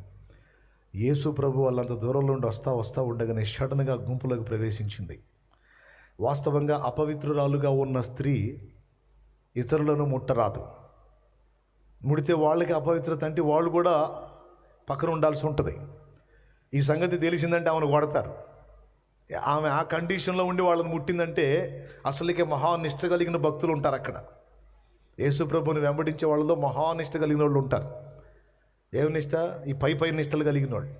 యేసు ప్రభు వాళ్ళంత దూరంలో ఉండి వస్తా ఉండగానే సడన్గా గుంపులోకి ప్రవేశించింది. వాస్తవంగా అపవిత్రురాలుగా ఉన్న స్త్రీ ఇతరులను ముట్టరాదు. ముడితే వాళ్ళకి అపవిత్రత అంటే వాళ్ళు కూడా పక్కన ఉండాల్సి ఉంటుంది. ఈ సంగతి తెలిసిందంటే ఆమెను కొడతారు. ఆమె ఆ కండిషన్లో ఉండి వాళ్ళని ముట్టిందంటే అసలుకే మహానిష్ట కలిగిన భక్తులు ఉంటారు అక్కడ. యేసు ప్రభుని వెంబడించే వాళ్ళలో మహానిష్ట కలిగిన వాళ్ళు ఉంటారు. ఏమి నిష్ట? ఈ పై నిష్టలు కలిగిన వాళ్ళు.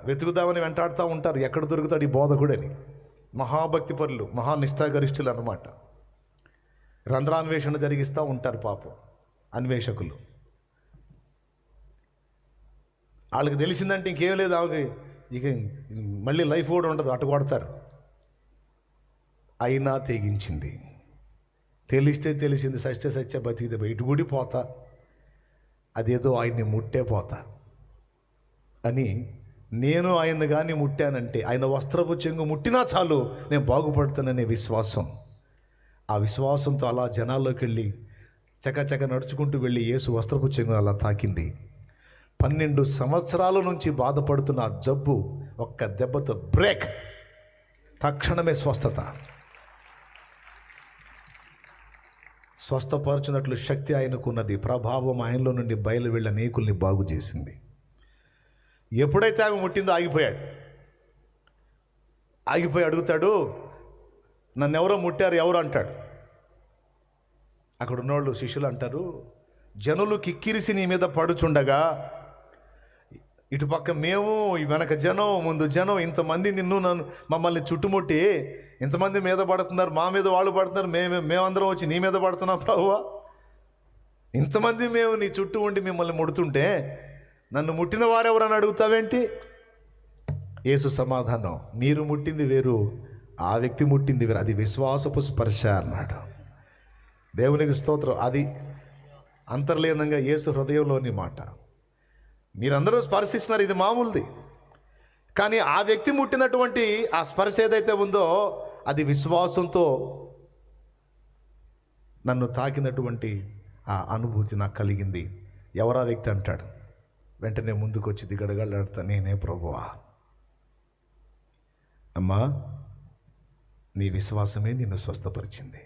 వెతుకుదామని వెంటాడుతూ ఉంటారు, ఎక్కడ దొరుకుతాడు ఈ బోధకుడని. మహాభక్తి పరులు, మహానిష్ఠాగరిష్ఠులు అన్నమాట. రంధ్రాన్వేషణ జరిగిస్తూ ఉంటారు పాపం అన్వేషకులు. వాళ్ళకి తెలిసిందంటే ఇంకేం లేదు, ఆమెకి ఇక మళ్ళీ లైఫ్ కూడా ఉండదు, అటు కొడతారు. అయినా తెగించింది. తెలిస్తే తెలిసింది, సత్య సత్య బతికితే బయట గుడి పోతా, అదేదో ఆయన్ని ముట్టే పోతా అని. నేను ఆయన కానీ ముట్టానంటే, ఆయన వస్త్రపు చెంగు ముట్టినా చాలు నేను బాగుపడతాననే విశ్వాసం. ఆ విశ్వాసంతో అలా జనాల్లోకి వెళ్ళి చకచక నడుచుకుంటూ వెళ్ళి యేసు వస్త్రపు చెంగు అలా తాకింది. 12 సంవత్సరాల నుంచి బాధపడుతున్న ఆ జబ్బు ఒక్క దెబ్బతో బ్రేక్, తక్షణమే స్వస్థత. స్వస్థపరచినట్లు శక్తి ఆయనకున్నది, ప్రభావం ఆయనలో నుండి బయలు వెళ్ళి అనేకుల్ని బాగు చేసింది. ఎప్పుడైతే ఆమె ముట్టిందో ఆగిపోయి అడుగుతాడు, నన్ను ఎవరో ముట్టారు, ఎవరు అంటాడు. అక్కడ ఉన్నవాళ్ళు శిష్యులు అంటారు, జనులు కిక్కిరిసి నీ మీద పడుచుండగా ఇటుపక్క మేము, వెనక జనం, ముందు జనం, ఇంతమంది మమ్మల్ని చుట్టుముట్టి ఇంతమంది మీద పడుతున్నారు, మా మీద వాళ్ళు పడుతున్నారు, మేమందరం వచ్చి నీ మీద పడుతున్నాం ప్రభువా. ఇంతమంది మేము నీ చుట్టూ ఉండి మిమ్మల్ని ముడుతుంటే నన్ను ముట్టిన వారెవరని అడుగుతావేంటి? యేసు సమాధానం, మీరు ముట్టింది వేరు, ఆ వ్యక్తి ముట్టింది వేరు, అది విశ్వాసపు స్పర్శ అన్నాడు. దేవునికి స్తోత్రం. అది అంతర్లీనంగా యేసు హృదయంలోని మాట. మీరందరూ స్పర్శిస్తున్నారు, ఇది మామూలుది. కానీ ఆ వ్యక్తి ముట్టినటువంటి ఆ స్పర్శ ఏదైతే ఉందో అది విశ్వాసంతో నన్ను తాకినటువంటి ఆ అనుభూతి నాకు కలిగింది. ఎవరా వ్యక్తి అంటాడు. వెంటనే ముందుకు వచ్చి దిగడగలాడుతా, నేనే ప్రభువా. అమ్మా, నీ విశ్వాసమే నిన్ను స్వస్థపరిచింది,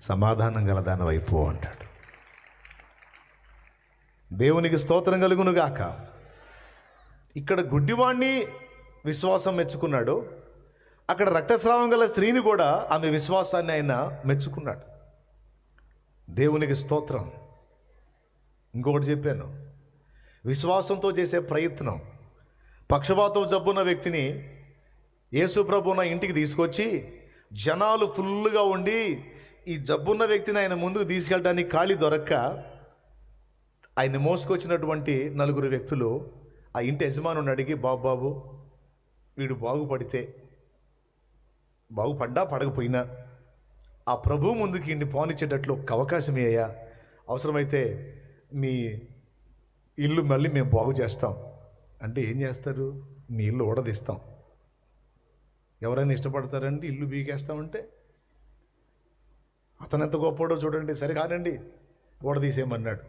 సమాధానం గలదాని వైపు అంటాడు. దేవునికి స్తోత్రం కలుగునుగాక. ఇక్కడ గుడ్డివాణ్ణి విశ్వాసం మెచ్చుకున్నాడు, అక్కడ రక్తస్రావం గల స్త్రీని కూడా ఆమె విశ్వాసాన్ని ఆయన మెచ్చుకున్నాడు. దేవునికి స్తోత్రం. ఇంకొకటి చెప్పాను, విశ్వాసంతో చేసే ప్రయత్నం. పక్షవాతం జబ్బున్న వ్యక్తిని యేసు ప్రభువున ఇంటికి తీసుకొచ్చి జనాలు ఫుల్గా ఉండి ఈ జబ్బున్న వ్యక్తిని ఆయన ముందుకు తీసుకెళ్ళడానికి ఖాళీ దొరక్క ఆయన మోసుకొచ్చినటువంటి 4 వ్యక్తులు ఆ ఇంటి యజమానుని అడిగి, బాబు వీడు బాగుపడ్డా పడకపోయినా ఆ ప్రభువు ముందుకి ఇంటి పోనిచ్చేటట్లు ఒక అవకాశం అయ్యా, అవసరమైతే మీ ఇల్లు మళ్ళీ మేము బాగు చేస్తాం అంటే ఏం చేస్తారు? మీ ఇల్లు ఊడదీస్తాం. ఎవరైనా ఇష్టపడతారండి ఇల్లు బీకేస్తామంటే? అతను ఎంత గొప్పడో చూడండి. సరే కానండి, ఊడదీసేయమన్నాడు.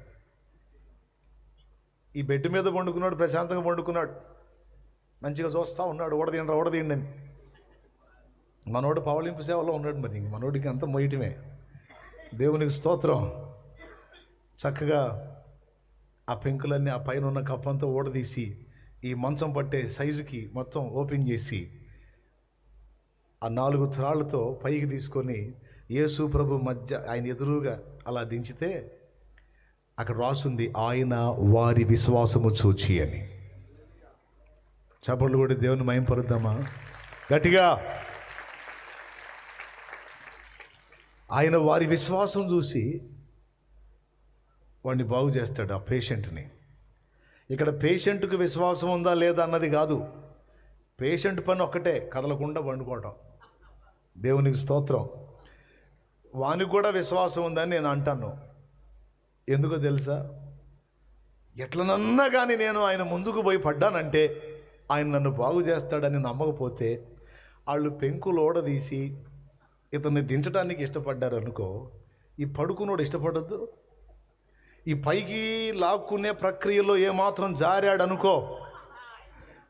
ఈ బెడ్ మీద పండుకున్నాడు, ప్రశాంతంగా పండుకున్నాడు, మంచిగా చూస్తూ ఉన్నాడు, ఊడదీయండి అని. మనోడు పవళింపు సేవలో ఉన్నాడు. మరి మనోడికి అంత మొయ్యటమే. దేవునికి స్తోత్రం. చక్కగా ఆ పెంకులన్నీ ఆ పైన ఉన్న కప్పంతా ఊడదీసి ఈ మంచం పట్టే సైజుకి మొత్తం ఓపెన్ చేసి ఆ 4 త్రాళ్ళతో పైకి తీసుకొని యేసు ప్రభు మధ్య ఆయన ఎదురుగా అలా దించితే అక్కడ రాసుంది, ఆయన వారి విశ్వాసము చూచి అని. చప్పట్లు కూడా దేవుని మహిమపరుద్దామా గట్టిగా. ఆయన వారి విశ్వాసం చూసి వాడిని బాగు చేస్తాడు, ఆ పేషెంట్ని. ఇక్కడ పేషెంట్కి విశ్వాసం ఉందా లేదా అన్నది కాదు, పేషెంట్ పని ఒక్కటే, కదలకుండా వండుకోవటం. దేవునికి స్తోత్రం. వానికి కూడా విశ్వాసం ఉందని నేను అంటాను. ఎందుకో తెలుసా? ఎట్లనన్నా కానీ నేను ఆయన ముందుకు పోయి పడ్డానంటే ఆయన నన్ను బాగు చేస్తాడని నమ్మకపోతే వాళ్ళు పెంకులు ఓడదీసి ఇతన్ని దించడానికి ఇష్టపడ్డారు అనుకో, ఈ పడుకునోడు ఇష్టపడద్దు. ఈ పైకి లాక్కునే ప్రక్రియలో ఏమాత్రం జారాడు అనుకో,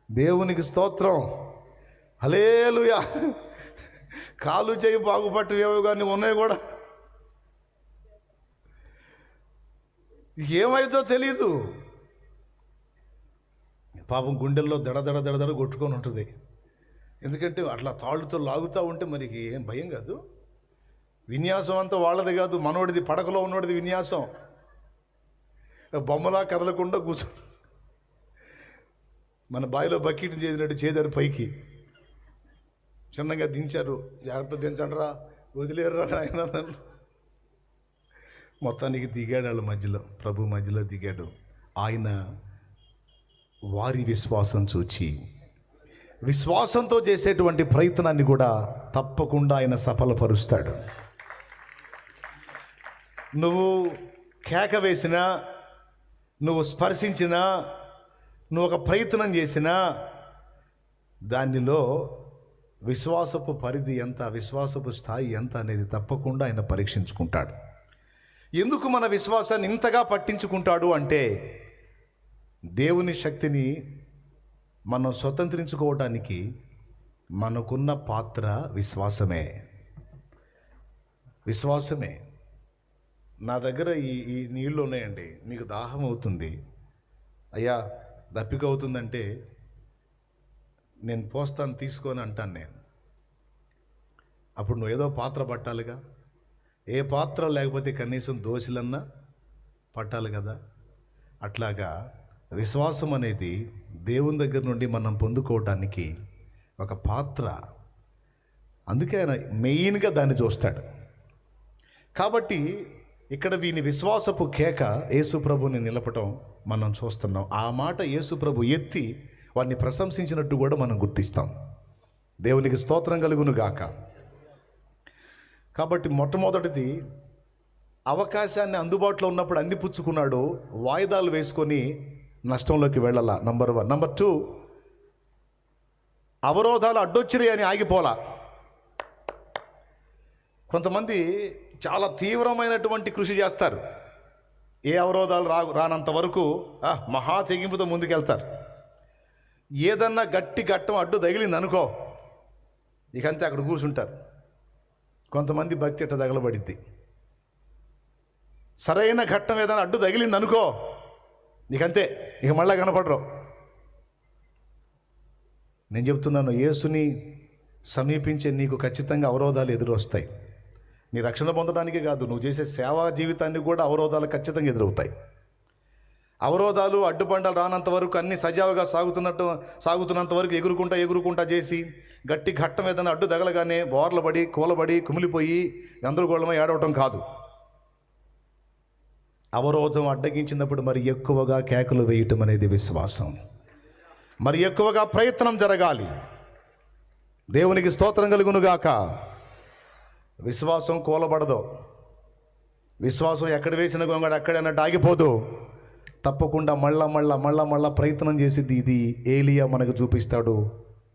దేవునికి స్తోత్రం, హల్లెలూయా, కాలు చేయి బాగుపట్టువేవో కానీ ఉన్నాయి కూడా, ఏమైందో తెలీదు. పాపం గుండెల్లో దడ కొట్టుకొని ఉంటుంది. ఎందుకంటే అట్లా తాళ్ళుతో లాగుతూ ఉంటే మరి ఏం భయం కాదు. విన్యాసం అంతా వాళ్ళది కాదు, మనోడిది, పడకలో ఉన్నోడిది విన్యాసం. బొమ్మలా కదలకుండా కూర్చో, మన బావిలో బకెట్ చేసినట్టు చేదారు పైకి. చిన్నగా దించారు. జాగ్రత్త దించండి రా, వదిలేరురా ఆయన నన్ను. మొత్తానికి దిగాడు వాళ్ళ మధ్యలో, ప్రభు మధ్యలో దిగాడు. ఆయన వారి విశ్వాసం చూచి, విశ్వాసంతో చేసేటువంటి ప్రయత్నాన్ని కూడా తప్పకుండా ఆయన సఫలపరుస్తాడు. నువ్వు కేక వేసినా, నువ్వు స్పర్శించినా, నువ్వు ఒక ప్రయత్నం చేసినా దానిలో విశ్వాసపు పరిధి ఎంత, విశ్వాసపు స్థాయి ఎంత అనేది తప్పకుండా ఆయన పరీక్షించుకుంటాడు. ఎందుకు మన విశ్వాసాన్ని ఇంతగా పట్టించుకుంటాడు అంటే, దేవుని శక్తిని మనం స్వతంత్రించుకోవడానికి మనకున్న పాత్ర విశ్వాసమే. విశ్వాసమే. నా దగ్గర ఈ నీళ్ళు ఉన్నాయండి, మీకు దాహం అవుతుంది, అయ్యా దప్పిక అవుతుందంటే నేను పోస్తాను తీసుకొని అంటాను నేను. అప్పుడు నువ్వు ఏదో పాత్ర పట్టాలిగా. ఏ పాత్ర లేకపోతే కనీసం దోశలన్నా పట్టాలి కదా. అట్లాగా విశ్వాసం అనేది దేవుని దగ్గర నుండి మనం పొందుకోవటానికి ఒక పాత్ర. అందుకే ఆయన మెయిన్గా దాన్ని చూస్తాడు. కాబట్టి ఇక్కడ వీని విశ్వాసపు కేక యేసుప్రభుని నిలపటం మనం చూస్తున్నాం. ఆ మాట యేసుప్రభు ఎత్తి వారిని ప్రశంసించినట్టు కూడా మనం గుర్తిస్తాం. దేవునికి స్తోత్రం కలుగును గాక. కాబట్టి మొట్టమొదటిది, అవకాశాన్ని అందుబాటులో ఉన్నప్పుడు అందిపుచ్చుకున్నాడు, వాయిదాలు వేసుకొని నష్టంలోకి వెళ్ళాల. నంబర్ 1. నంబర్ 2, అవరోధాలు అడ్డొచ్చినాయి అని ఆగిపోలా. కొంతమంది చాలా తీవ్రమైనటువంటి కృషి చేస్తారు. ఏ అవరోధాలు రానంత వరకు మహా తెగింపుతో ముందుకెళ్తారు. ఏదన్నా గట్టి ఘట్టం అడ్డు తగిలింది అనుకో, ఇకంతే అక్కడ కూర్చుంటారు. కొంతమంది భక్తి ఎట్ట తగలబడిద్ది. సరైన ఘట్టం ఏదైనా అడ్డు తగిలింది అనుకో, ఇకంతే, ఇక మళ్ళా కనపడరు. నేను చెప్తున్నాను, యేసుని సమీపించే నీకు ఖచ్చితంగా అవరోధాలు ఎదురొస్తాయి. నీ రక్షణ పొందడానికే కాదు, నువ్వు చేసే సేవా జీవితానికి కూడా అవరోధాలు ఖచ్చితంగా ఎదురవుతాయి. అవరోధాలు అడ్డుబండలు రానంత వరకు, అన్ని సజావుగా సాగుతున్నంత వరకు ఎగురుకుంటా చేసి గట్టి ఘట్టం ఏదైనా అడ్డు తగలగానే బోర్లబడి కూలబడి కుమిలిపోయి గందరగోళమై ఏడవటం కాదు. అవరోధం అడ్డగించినప్పుడు మరి ఎక్కువగా కేకలు వేయటం అనేది విశ్వాసం. మరి ఎక్కువగా ప్రయత్నం జరగాలి. దేవునికి స్తోత్రం కలుగునుగాక. విశ్వాసం కూలబడదు. విశ్వాసం ఎక్కడ వేసిన గొంగడ అక్కడన్నట్టు ఆగిపోదు. తప్పకుండా మళ్ళా ప్రయత్నం చేసిద్ది. ఇది ఏలియా మనకు చూపిస్తాడు.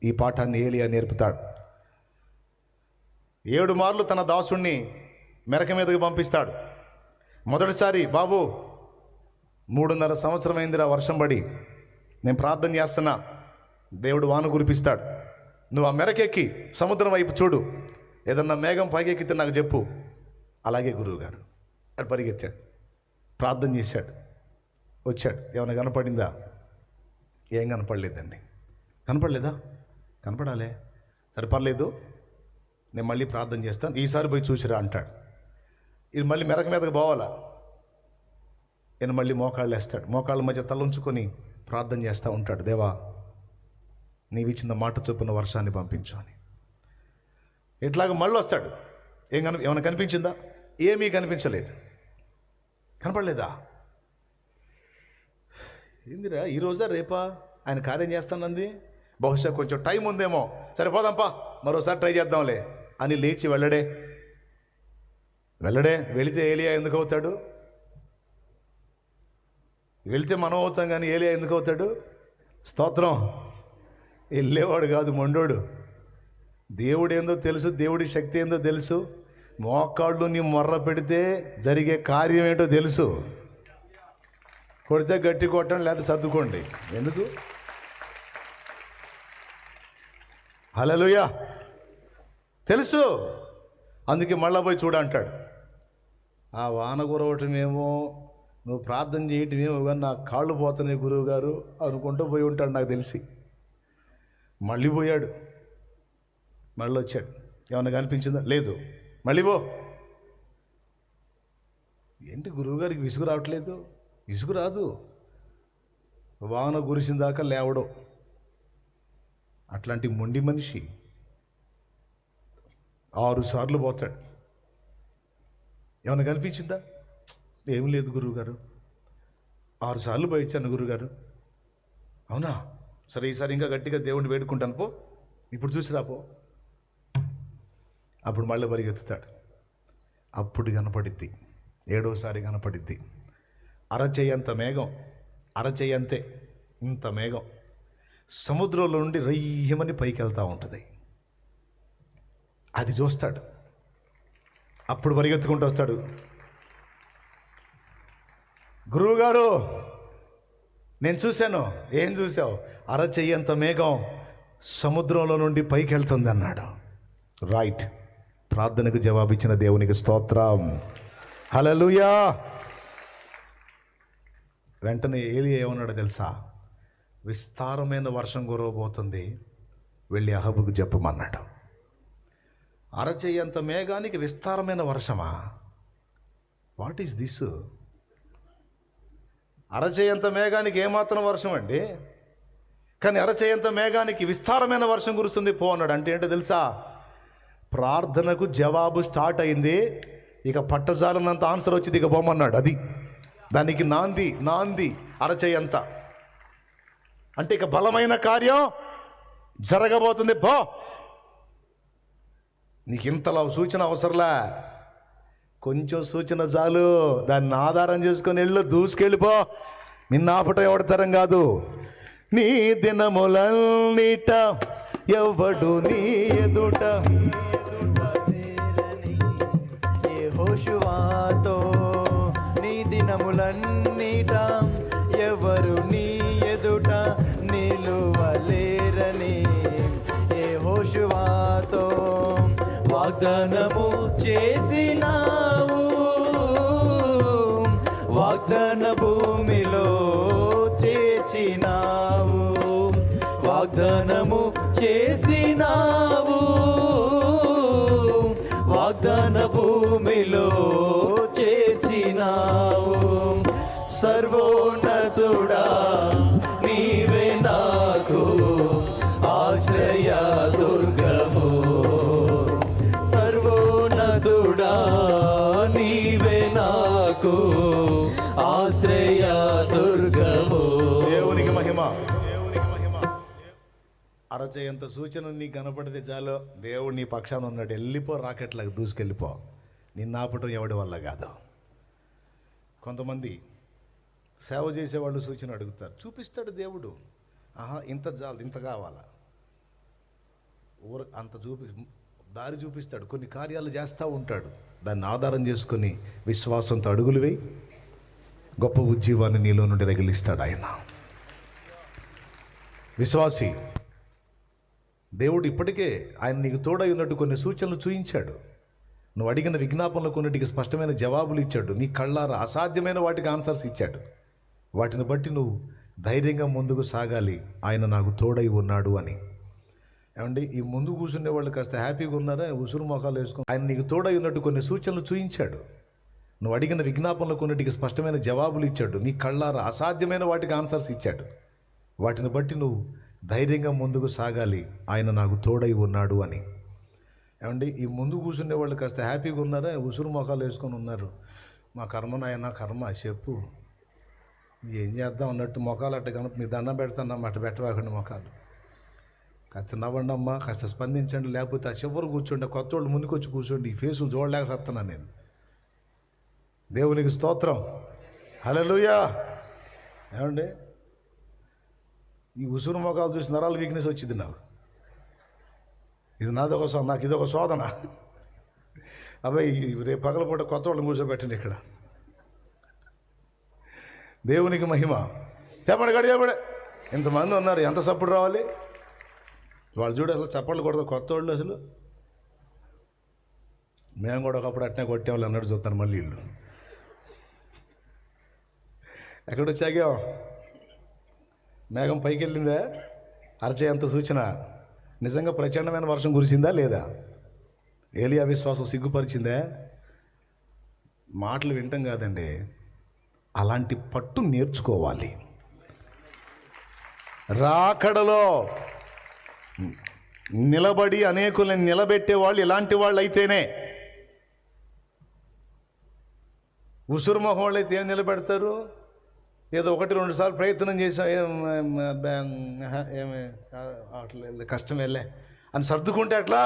ఈ పాఠాన్ని ఏలియా నేర్పుతాడు. 7 మార్లు తన దాసుణ్ణి మెరక మీదకి పంపిస్తాడు. మొదటిసారి, బాబు 3.5 సంవత్సరం అయిందిరా వర్షం పడి, నేను ప్రార్థన చేస్తున్నా, దేవుడు వాన కురిపిస్తాడు, నువ్వు ఆ మెరకెక్కి సముద్రం వైపు చూడు, ఏదన్నా మేఘం పైకెక్కితే నాకు చెప్పు. అలాగే గురువుగారు అటు పరిగెత్తాడు, ప్రార్థన చేశాడు, వచ్చాడు. ఏమైనా కనపడిందా? ఏం కనపడలేదండి. కనపడలేదా? కనపడాలే, సరిపడలేదు, నేను మళ్ళీ ప్రార్థన చేస్తాను, ఈసారి పోయి చూసిరా అంటాడు. ఇది మళ్ళీ మెరక మీదకి పోవాలా? ఈయన మళ్ళీ మోకాళ్ళు వేస్తాడు. మోకాళ్ళ మధ్య తలంచుకొని ప్రార్థన చేస్తూ ఉంటాడు, దేవా నీవిచ్చిన మాట చొప్పున వర్షాన్ని పంపించు అని. ఇట్లాగ మళ్ళీ వస్తాడు. ఏమైనా కనిపించిందా? ఏమీ కనిపించలేదు. కనపడలేదా? ఏందిరా, ఈరోజా రేపా ఆయన కార్యం చేస్తానంది? బహుశా కొంచెం టైం ఉందేమో, సరిపోదాంపా మరోసారి ట్రై చేద్దాంలే అని లేచి వెళ్ళడే. వెళితే ఏలియా ఎందుకు అవుతాడు? వెళితే మనం అవుతాం కానీ ఏలియా ఎందుకు అవుతాడు? స్తోత్రం. వెళ్ళేవాడు కాదు, మొండోడు. దేవుడు ఏందో తెలుసు, దేవుడి శక్తి ఏందో తెలుసు, మోకాళ్ళు నీ మొర్ర పెడితే జరిగే కార్యం ఏంటో తెలుసు. కొడితే గట్టి కొట్టండి, లేదా సర్దుకోండి. ఎందుకు? హల్లెలూయా. తెలుసు. అందుకే మళ్ళా పోయి చూడంటాడు. ఆ వాన కురవటమేమో, నువ్వు ప్రార్థన చేయటమేమో కానీ నా కాళ్ళు పోతున్నాయి గురువు గారు అనుకుంటూ పోయి ఉంటాడు నాకు తెలిసి. మళ్ళీ పోయాడు, మళ్ళీ వచ్చాడు. ఏమన్నా కనిపించిందా? లేదు. మళ్ళీ పో. ఏంటి గురువుగారికి విసుగు రావట్లేదు? విసుగు రాదు, వాన కురిసిన దాకా లేవడం. అట్లాంటి మొండి మనిషి. 6 సార్లు పోతాడు. ఏమైనా కనిపించిందా? ఏం లేదు గురువుగారు, 6 సార్లు పోయి ఇచ్చాను గురువుగారు. అవునా, సరే ఈసారి ఇంకా గట్టిగా దేవుణ్ణి వేడుకుంటాను పో, ఇప్పుడు చూసి రాపో. అప్పుడు మళ్ళీ పరిగెత్తుతాడు. అప్పుడు కనపడిద్ది, 7వసారి కనపడిద్ది. అరచేయంత మేఘం, అరచేయంతే ఇంత మేఘం సముద్రంలో నుండి రయ్యమని పైకి వెళ్తూ ఉంటుంది. అది చూస్తాడు. అప్పుడు పరిగెత్తుకుంటూ వస్తాడు. గురువుగారు నేను చూశాను. ఏం చూసావు? అరచెయ్యంత మేఘం సముద్రంలో నుండి పైకి వెళ్తుంది అన్నాడు. రైట్. ప్రార్థనకు జవాబిచ్చిన దేవునికి స్తోత్రం. హల్లెలూయా. వెంటనే ఏలియా ఏమన్నాడో తెలుసా? విస్తారమైన వర్షం కురవబోతుంది, వెళ్ళి అహబుకు చెప్పమన్నాడు. అరచెయ్యంత మేఘానికి విస్తారమైన వర్షమా? What is this? అరచేయంత మేఘానికి ఏమాత్రం వర్షం అండి, కానీ అరచేయంత మేఘానికి విస్తారమైన వర్షం కురుస్తుంది పో అన్నాడు. అంటే ఏంటో తెలుసా? ప్రార్థనకు జవాబు స్టార్ట్ అయింది, ఇక పట్టజాలనంత ఆన్సర్ వచ్చింది, ఇక పోమన్నాడు. అది దానికి నాంది అరచేయంత. అంటే ఇక బలమైన కార్యం జరగబోతుంది పో. నీకు ఇంతలా సూచన అవసరంలా, కొంచెం సూచన చాలు, దాన్ని ఆధారం చేసుకొని వెళ్ళు, దూసుకెళ్ళిపో. నిన్న ఆపట ఎవడతరం కాదు. నీ దినములన్నిట ఎవడు నీ ఎదుట యెహోషువతో, నీ దినములన్నిట ఎవరు నీ ఎదుట నిలువలేరని యెహోషువతో వాగ్దానము చేసినావు, వాగ్దాన భూమిలో చేర్చినావు, వాగ్దానము చేసినావు, వాగ్దాన భూమిలో చేర్చినావు. సర్వోన్నతుడా నీవే నాకు ఆశ్రయ దుర్గము, సర్వోన్నతుడా నీవే నాకు ఆశ్రయ దుర్గము. దేవునికి మహిమ. అరచేయంత సూచన నీకు కనపడితే చాలు, దేవుడు నీ పక్షాన ఉన్నాడు. వెళ్ళిపో, రాకెట్లకు దూసుకెళ్ళిపో. నిన్ను ఆపటం ఎవడి వల్ల కాదు. కొంతమంది సేవ చేసేవాళ్ళు సూచన అడుగుతారు, చూపిస్తాడు దేవుడు. ఇంత చాలు, ఇంత కావాలా, అంత దారి చూపిస్తాడు. కొన్ని కార్యాలు చేస్తూ ఉంటాడు, దాన్ని ఆధారం చేసుకొని విశ్వాసంతో అడుగులు వేయి, గొప్ప ఉజ్జీవాన్ని నీలో నుండి రగిలిస్తాడు ఆయన. విశ్వాసి, దేవుడు ఇప్పటికే ఆయన నీకు తోడై ఉన్నట్టు కొన్ని సూచనలు చూయించాడు. నువ్వు అడిగిన విజ్ఞాపనలు కొన్నిటికి స్పష్టమైన జవాబులు ఇచ్చాడు. నీ కళ్ళారా అసాధ్యమైన వాటికి ఆన్సర్స్ ఇచ్చాడు. వాటిని బట్టి నువ్వు ధైర్యంగా ముందుకు సాగాలి, ఆయన నాకు తోడై ఉన్నాడు అని. ఏమండి, ఈ ముందు కూర్చునే వాళ్ళు కాస్త హ్యాపీగా ఉన్నారా? ఉసురు మొఖాలు వేసుకుని ఆయన నీకు తోడై ఉన్నట్టు కొన్ని సూచనలు చూయించాడు. నువ్వు అడిగిన విజ్ఞాపనలు కొన్నిటికి స్పష్టమైన జవాబులు ఇచ్చాడు. నీ కళ్ళారా అసాధ్యమైన వాటికి ఆన్సర్స్ ఇచ్చాడు. వాటిని బట్టి నువ్వు ధైర్యంగా ముందుకు సాగాలి, ఆయన నాకు తోడై ఉన్నాడు అని. ఏమండి, ఈ ముందు కూర్చునే వాళ్ళు కాస్త హ్యాపీగా ఉన్నారా? ఉసురు మొఖాలు వేసుకొని ఉన్నారు. మా కర్మ నాయన కర్మ, చెప్పు ఏం చేద్దాం అన్నట్టు మొఖాలు అట్ట కనుక మీ దండం పెడతానమ్మా, అట్ట పెట్టవాకండి మొఖాలు. కాస్త నవ్వండి అమ్మా, కాస్త స్పందించండి, లేకపోతే ఆ చివరు కూర్చోండి, కొత్త వాళ్ళు ముందుకు వచ్చి కూర్చోండి. ఈ ఫేసులు చూడలేక వస్తున్నాను నేను. దేవునికి స్తోత్రం. హల్లెలూయా. ఏమండి, ఈ ఉసురు మొఖాలు చూసి నరాలు వీక్నెస్ వచ్చింది నాకు. ఇది నాకు ఇదొక శోధన. అబ్బాయి రేపు పగలపూట కొత్త వాళ్ళని కూర్చోబెట్టండి ఇక్కడ. దేవునికి మహిమ. చెప్పండి గడియాబడే. ఇంతమంది ఉన్నారు, ఎంత సపోర్ట్ రావాలి? వాళ్ళు చూడు అసలు చప్పట్లు కొడతారు కొత్త వాళ్ళు. అసలు మేము కూడా ఒకప్పుడు అట్నే కొట్టేవాళ్ళు అన్నట్టు చూస్తాను. మళ్ళీ వీళ్ళు ఎక్కడొచ్చాగా మేఘం పైకి వెళ్ళిందా? అరచేంత సూచన. నిజంగా ప్రచండమైన వర్షం కురిసిందా లేదా? ఏలియా విశ్వాసం సిగ్గుపరిచిందా? మాటలు వింటాం కాదండి, అలాంటి పట్టు నేర్చుకోవాలి. రాకడలో నిలబడి అనేకులను నిలబెట్టే వాళ్ళు ఇలాంటి వాళ్ళు అయితేనే. ఉసురు మొహం వాళ్ళు అయితే ఏం నిలబెడతారు? ఏదో 1-2 సార్లు ప్రయత్నం చేసాం, ఏమి అట్లా కష్టం వెళ్ళే అని సర్దుకుంటే అట్లా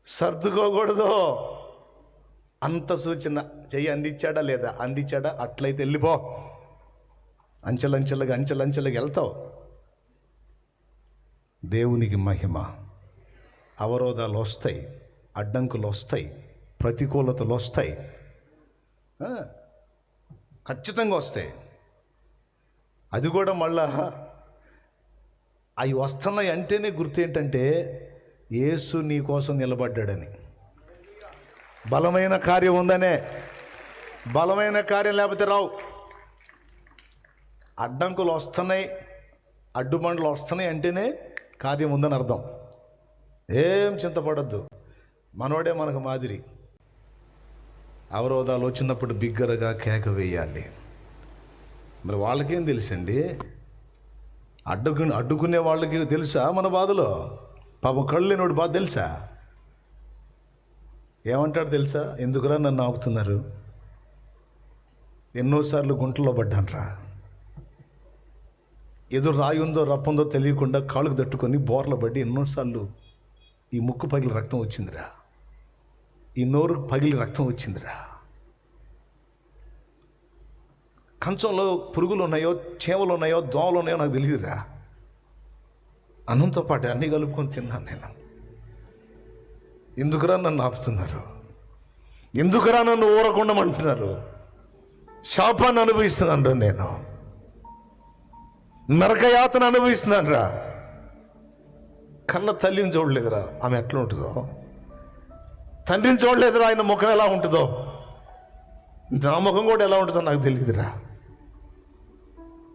సర్దుకోకూడదు. అంత సూచన చెయ్యి అందించాడా లేదా? అందించాడా? అట్లయితే వెళ్ళిపో. అంచెలంచెలుగా వెళ్తావు. దేవునికి మహిమ. అవరోధాలు వస్తాయి, అడ్డంకులు వస్తాయి, ప్రతికూలతలు వస్తాయి, ఖచ్చితంగా వస్తాయి. అది కూడా మళ్ళా అవి వస్తున్నాయి అంటేనే గుర్తు ఏంటంటే యేసు నీ కోసం నిలబడ్డాడని. బలమైన కార్యం ఉందనే. బలమైన కార్యం లేకపోతే రావు. అడ్డంకులు వస్తున్నాయి, అడ్డుబండ్లు వస్తున్నాయి అంటేనే కార్యం ఉందని అర్థం. ఏం చింతపడద్దు. మనోడే మనకు మాదిరి. అవరోధాలు వచ్చినప్పుడు బిగ్గరగా కేక వేయాలి. మరి వాళ్ళకేం తెలుసండి? అడ్డుకునే వాళ్ళకి తెలుసా మన బాధలో? పాపం కళ్ళు లేనోడు బాధ తెలుసా? ఏమంటాడు తెలుసా? ఎందుకురా నన్ను ఆపుతున్నారు? ఎన్నోసార్లు గుంటలో పడ్డానురా. ఎదురు రాయి ఉందో రప్పుందో తెలియకుండా కాళ్ళకు తట్టుకొని బోర్ల పడి ఎన్నోసార్లు ఈ ముక్కు పగిలి రక్తం వచ్చిందిరా, ఈ నోరు పగిలి రక్తం వచ్చిందిరా, కంచంలో పురుగులు ఉన్నాయో, చేమలు ఉన్నాయో, దోమలు ఉన్నాయో నాకు తెలియదురా. అన్నంతో పాటు అన్నీ కలుపుకొని తిన్నాను నేను. ఎందుకురా నన్ను ఆపుతున్నారు? ఎందుకురా నన్ను ఊరకుండమంటున్నారు? శాపాన్ని అనుభవిస్తున్నాను రా, నేను నరకయాతన అనుభవిస్తున్నాను రా. కన్న తల్లిని చూడలేదురా, ఆమె ఎట్లా ఉంటుందో. తండ్రిని చూడలేదురా, ఆయన ముఖం ఎలా ఉంటుందో. నా ముఖం కూడా ఎలా ఉంటుందో నాకు తెలియదురా.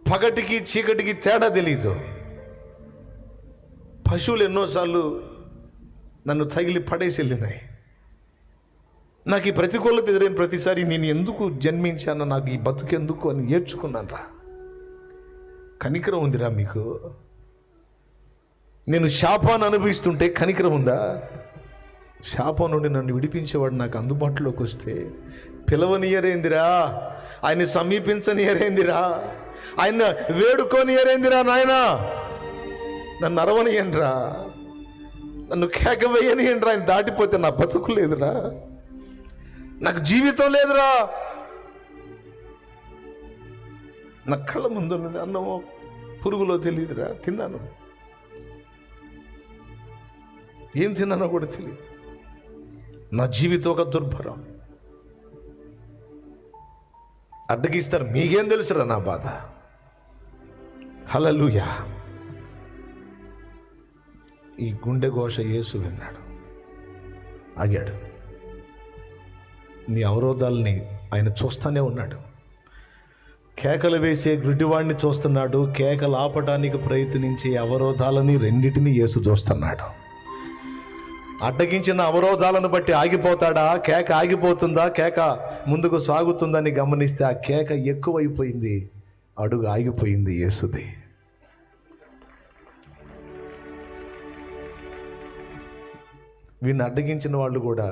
పగటికి చీకటికి తేడా తెలియదు. పశువులు ఎన్నోసార్లు నన్ను తగిలి పడేసి వెళ్ళినాయి. నాకు ఈ ప్రతికూలత ఎదురైన ప్రతిసారి నేను ఎందుకు జన్మించాను, నాకు ఈ బతుకెందుకు అని ఏడ్చుకున్నాను రా. కనికరం ఉందిరా మీకు? నేను శాపాన్ని అనుభవిస్తుంటే కనికరం ఉందా? శాపం నుండి నన్ను విడిపించేవాడు నాకు అందుబాటులోకి వస్తే పిలవనియరేందిరా, ఆయన సమీపించనియరేందిరా, ఆయన వేడుకోనియరేందిరా నాయన, నన్ను అరవనియండిరా, నన్ను కేక వేయనియండిరా. ఆయన దాటిపోతే నా బతుకు లేదురా, నాకు జీవితం లేదురా. నా కళ్ళ ముందు ఉన్నది అన్నమో పురుగులో తెలియదురా. తిన్నాను, ఏం తిన్నానో కూడా తెలియదు. నా జీవితం ఒక దుర్భరం. అడ్డగిస్తారు, మీకేం తెలుసురా నా బాధ. హల్లెలూయా. ఈ గుండె ఘోష యేసు విన్నాడు, ఆగాడు. నీ అవరోధాలని ఆయన చూస్తూనే ఉన్నాడు. కేకలు వేసే గుడ్డివాడిని చూస్తున్నాడు, కేకలు ఆపడానికి ప్రయత్నించే అవరోధాలని రెండింటినీ యేసు చూస్తున్నాడు. అడ్డగించిన అవరోధాలను బట్టి ఆగిపోతాడా? కేక ఆగిపోతుందా? కేక ముందుకు సాగుతుందని గమనిస్తే ఆ కేక ఎక్కువైపోయింది, అడుగు ఆగిపోయింది యేసుది. వీడిని అడ్డగించిన వాళ్ళు కూడా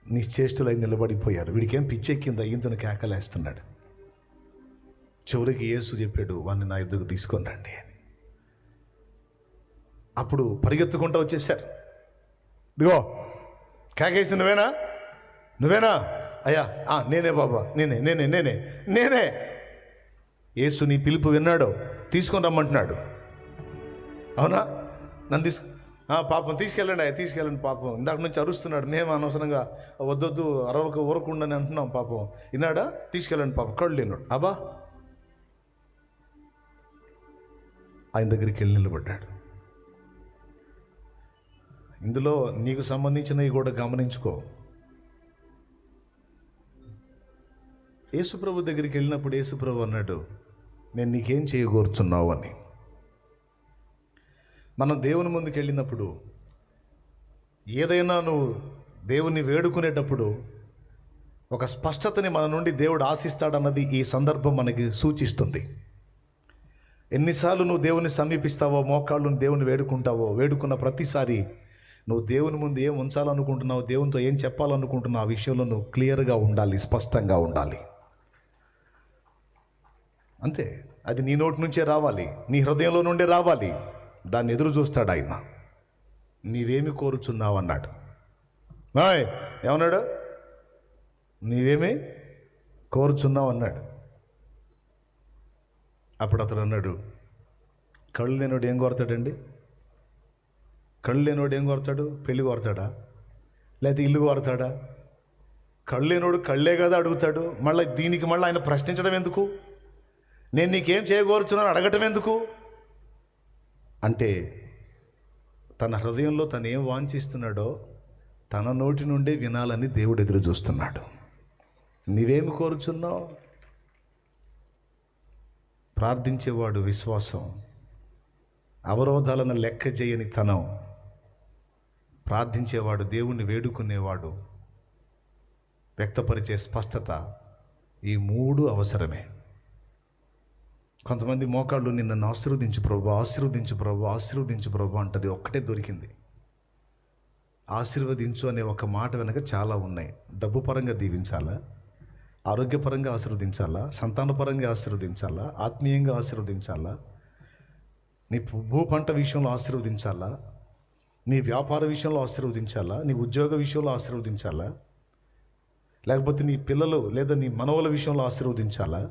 నిశ్చేష్టులై నిలబడిపోయారు. వీడికేం పిచ్చెక్కింది, అయ్యింతను కేకలేస్తున్నాడు. చివరికి యేసు చెప్పాడు, వాడిని నా ఎద్దుకు తీసుకొని రండి అని. అప్పుడు పరిగెత్తుకుంటూ వచ్చేసారు. ఇదిగో కేకేసి నువ్వేనా? అయ్యా నేనే బాబా, నేనే. యేసు నీ పిలుపు విన్నాడు, తీసుకొని రమ్మంటున్నాడు. అవునా? నన్ను పాపం తీసుకెళ్ళండి పాపం. ఇందాక నుంచి అరుస్తున్నాడు, మేము అనవసరంగా వద్దొద్దు అరవక ఊరకుండాని అంటున్నాం. పాపం విన్నాడా? తీసుకెళ్ళండి పాపం. కళ్ళు లేనాడు. అబ్బా, ఆయన దగ్గరికి వెళ్ళి నిలబడ్డాడు. ఇందులో నీకు సంబంధించినవి కూడా గమనించుకో. యేసుప్రభు దగ్గరికి వెళ్ళినప్పుడు యేసుప్రభు అన్నాడు, నేను నీకేం చేయగోరుతున్నావు అని. మనం దేవుని ముందుకు వెళ్ళినప్పుడు ఏదైనా నువ్వు దేవుని వేడుకునేటప్పుడు ఒక స్పష్టతని మన నుండి దేవుడు ఆశిస్తాడన్నది ఈ సందర్భం మనకి సూచిస్తుంది. ఎన్నిసార్లు నువ్వు దేవుని సమీపిస్తావో, మోకాళ్ళు దేవుని వేడుకుంటావో, వేడుకున్న ప్రతిసారి నువ్వు దేవుని ముందు ఏం ఉంచాలనుకుంటున్నావు, దేవునితో ఏం చెప్పాలనుకుంటున్నావు, ఆ విషయంలో నువ్వు క్లియర్గా ఉండాలి, స్పష్టంగా ఉండాలి. అంతే. అది నీ నోటి నుంచే రావాలి, నీ హృదయంలో నుండే రావాలి. దాన్ని ఎదురు చూస్తాడు ఆయన. నీవేమి కోరుచున్నావు అన్నాడు. ఏమన్నాడు? నీవేమి కోరుచున్నావు అన్నాడు. అప్పుడు అతడు అన్నాడు, కళ్ళు లేనోడు ఏం కోరతాడండి? కళ్ళు లేనోడు ఏం కోరతాడు? పెళ్ళి కోరతాడా, లేకపోతే ఇల్లు కోరతాడా? కళ్ళు లేనోడు కళ్ళే కదా అడుగుతాడు. మళ్ళీ దీనికి మళ్ళీ ఆయన ప్రశ్నించడం ఎందుకు? నేను నీకేం చేయగోరుచున్నాను అడగటం ఎందుకు అంటే, తన హృదయంలో తను ఏం వాంఛిస్తున్నాడో తన నోటి నుండే వినాలని దేవుడు ఎదురు చూస్తున్నాడు. నీవేమి కోరుచున్నావు? ప్రార్థించేవాడు విశ్వాసం, అవరోధాలను లెక్క చేయని తనం, ప్రార్థించేవాడు, దేవుణ్ణి వేడుకునేవాడు, వ్యక్తపరిచే స్పష్టత, ఈ మూడు అవసరమే. కొంతమంది మోకాళ్ళు నిన్ను ఆశీర్వదించు ప్రభు, ఆశీర్వదించు ప్రభు, ఆశీర్వదించు ప్రభు అంటది. ఒక్కటే దొరికింది. ఆశీర్వదించు అనే ఒక మాట వెనక చాలా ఉన్నాయి. డబ్బు పరంగా దీవించాలా, ఆరోగ్యపరంగా ఆశీర్వదించాలా, సంతానపరంగా ఆశీర్వదించాలా, ఆత్మీయంగా ఆశీర్వదించాలా, నీ భూ పంట విషయంలో ఆశీర్వదించాలా, నీ వ్యాపార విషయంలో ఆశీర్వదించాలా, నీ ఉద్యోగ విషయంలో ఆశీర్వదించాలా, లేకపోతే నీ పిల్లలు లేదా నీ మనవల విషయంలో ఆశీర్వదించాలా?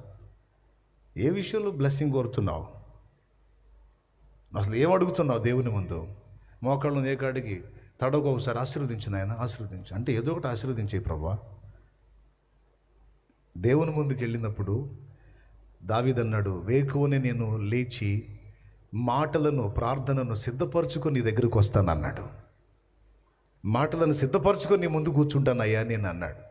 ఏ విషయంలో బ్లెస్సింగ్ కోరుతున్నావు? అసలు ఏం అడుగుతున్నావు దేవుని ముందు? మోకాళ్ళను ఏకాడికి తడవకు ఒకసారి ఆశీర్వదించు నాయన, ఆశీర్వదించు అంటే ఏదో ఒకటి ఆశీర్వదించే ప్రభా. దేవుని ముందుకు వెళ్ళినప్పుడు దావీదన్నాడు, వేకువనే నేను లేచి మాటలను, ప్రార్థనను సిద్ధపరచుకొని నీ దగ్గరకు వస్తానన్నాడు. మాటలను సిద్ధపరచుకొని నీ ముందు కూర్చుంటానయ్యా నేను అన్నాడు.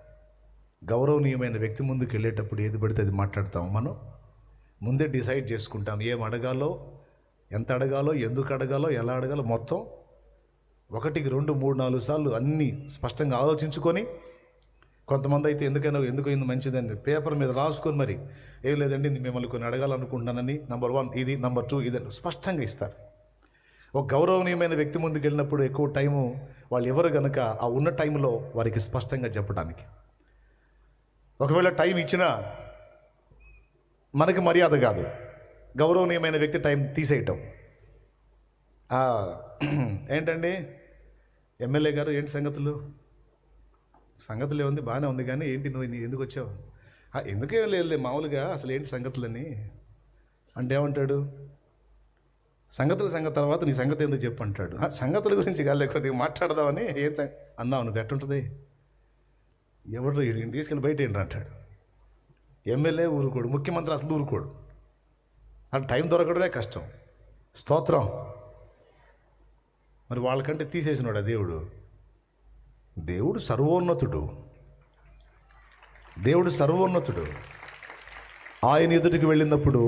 గౌరవనీయమైన వ్యక్తి ముందుకు వెళ్ళేటప్పుడు ఏది పడితే అది మాట్లాడతాము. మనం ముందే డిసైడ్ చేసుకుంటాం, ఏం అడగాలో, ఎంత అడగాలో, ఎందుకు అడగాలో, ఎలా అడగాలో మొత్తం 1, 2, 3, 4 సార్లు అన్నీ స్పష్టంగా ఆలోచించుకొని, కొంతమంది అయితే ఎందుకు ఇంత మంచిదని పేపర్ మీద రాసుకొని, మరి ఏం లేదండి మిమ్మల్ని కొన్ని అడగాలనుకుంటున్నానని, నంబర్ 1 ఇది, నంబర్ 2 ఇది స్పష్టంగా ఇస్తారు. ఒక గౌరవనీయమైన వ్యక్తి ముందుకు వెళ్ళినప్పుడు ఎక్కువ టైము వాళ్ళు ఎవరు కనుక ఆ ఉన్న టైంలో వారికి స్పష్టంగా చెప్పడానికి. ఒకవేళ టైం ఇచ్చినా మనకి మర్యాద కాదు, గౌరవనీయమైన వ్యక్తి టైం తీసేయటం. ఏంటండి ఎమ్మెల్యే గారు, ఏంటి సంగతులు ఏముంది, బాగానే ఉంది, కానీ ఏంటి నువ్వు ఎందుకు వచ్చావు? ఎందుకేం లేదు మామూలుగా, అసలు ఏంటి సంగతులని అంటే ఏమంటాడు? సంగతి తర్వాత నీ సంగతి ఎందుకు చెప్పు అంటాడు. సంగతుల గురించి కాదు, లేకపోతే మాట్లాడదామని ఏం అన్నావు నువ్వు, ఎట్టుంటుంది? ఎవరు తీసుకెళ్ళి బయట ఏంటి అంటాడు. ఎమ్మెల్యే ఊరుకోడు, ముఖ్యమంత్రి అసలు ఊరుకోడు. అది టైం దొరకడమే కష్టం. స్తోత్రం. మరి వాళ్ళకంటే తీసేసినాడు దేవుడు. దేవుడు సర్వోన్నతుడు. ఆయన ఎదుటికి వెళ్ళినప్పుడు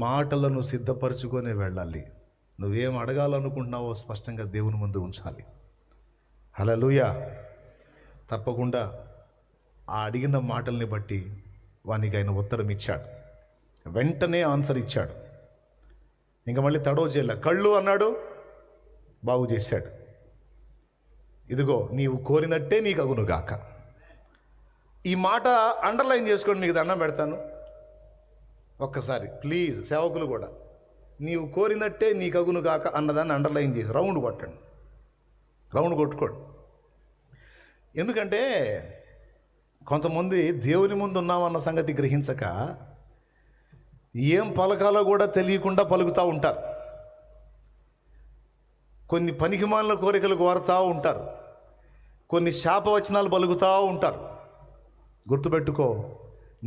మాటలను సిద్ధపరచుకొనే వెళ్ళాలి. నువ్వేం అడగాలనుకుంటున్నావో స్పష్టంగా దేవుని ముందు ఉంచాలి. హల్లెలూయా. తప్పకుండా ఆ అడిగిన మాటల్ని బట్టి వానికి ఆయన ఉత్తరం ఇచ్చాడు, వెంటనే ఆన్సర్ ఇచ్చాడు. ఇంకా మళ్ళీ తడవ చేయలే. కళ్ళు అన్నాడు, బాగు చేశాడు. ఇదిగో నీవు కోరినట్టే నీకు అగును గాక. ఈ మాట అండర్లైన్ చేసుకోండి, మీకు దండం పెడతాను ఒక్కసారి ప్లీజ్. సేవకులు కూడా నీవు కోరినట్టే నీకు అగును గాక అన్నదాన్ని అండర్లైన్ చేసి రౌండ్ కొట్టండి, రౌండ్ కొట్టుకోండి. ఎందుకంటే కొంతమంది దేవుని ముందు ఉన్నామన్న సంగతి గ్రహించక ఏం పలకాలో కూడా తెలియకుండా పలుకుతూ ఉంటారు. కొన్ని పనికిమాలిన కోరికలు కోరుతూ ఉంటారు, కొన్ని శాపవచనాలు పలుకుతూ ఉంటారు. గుర్తుపెట్టుకో,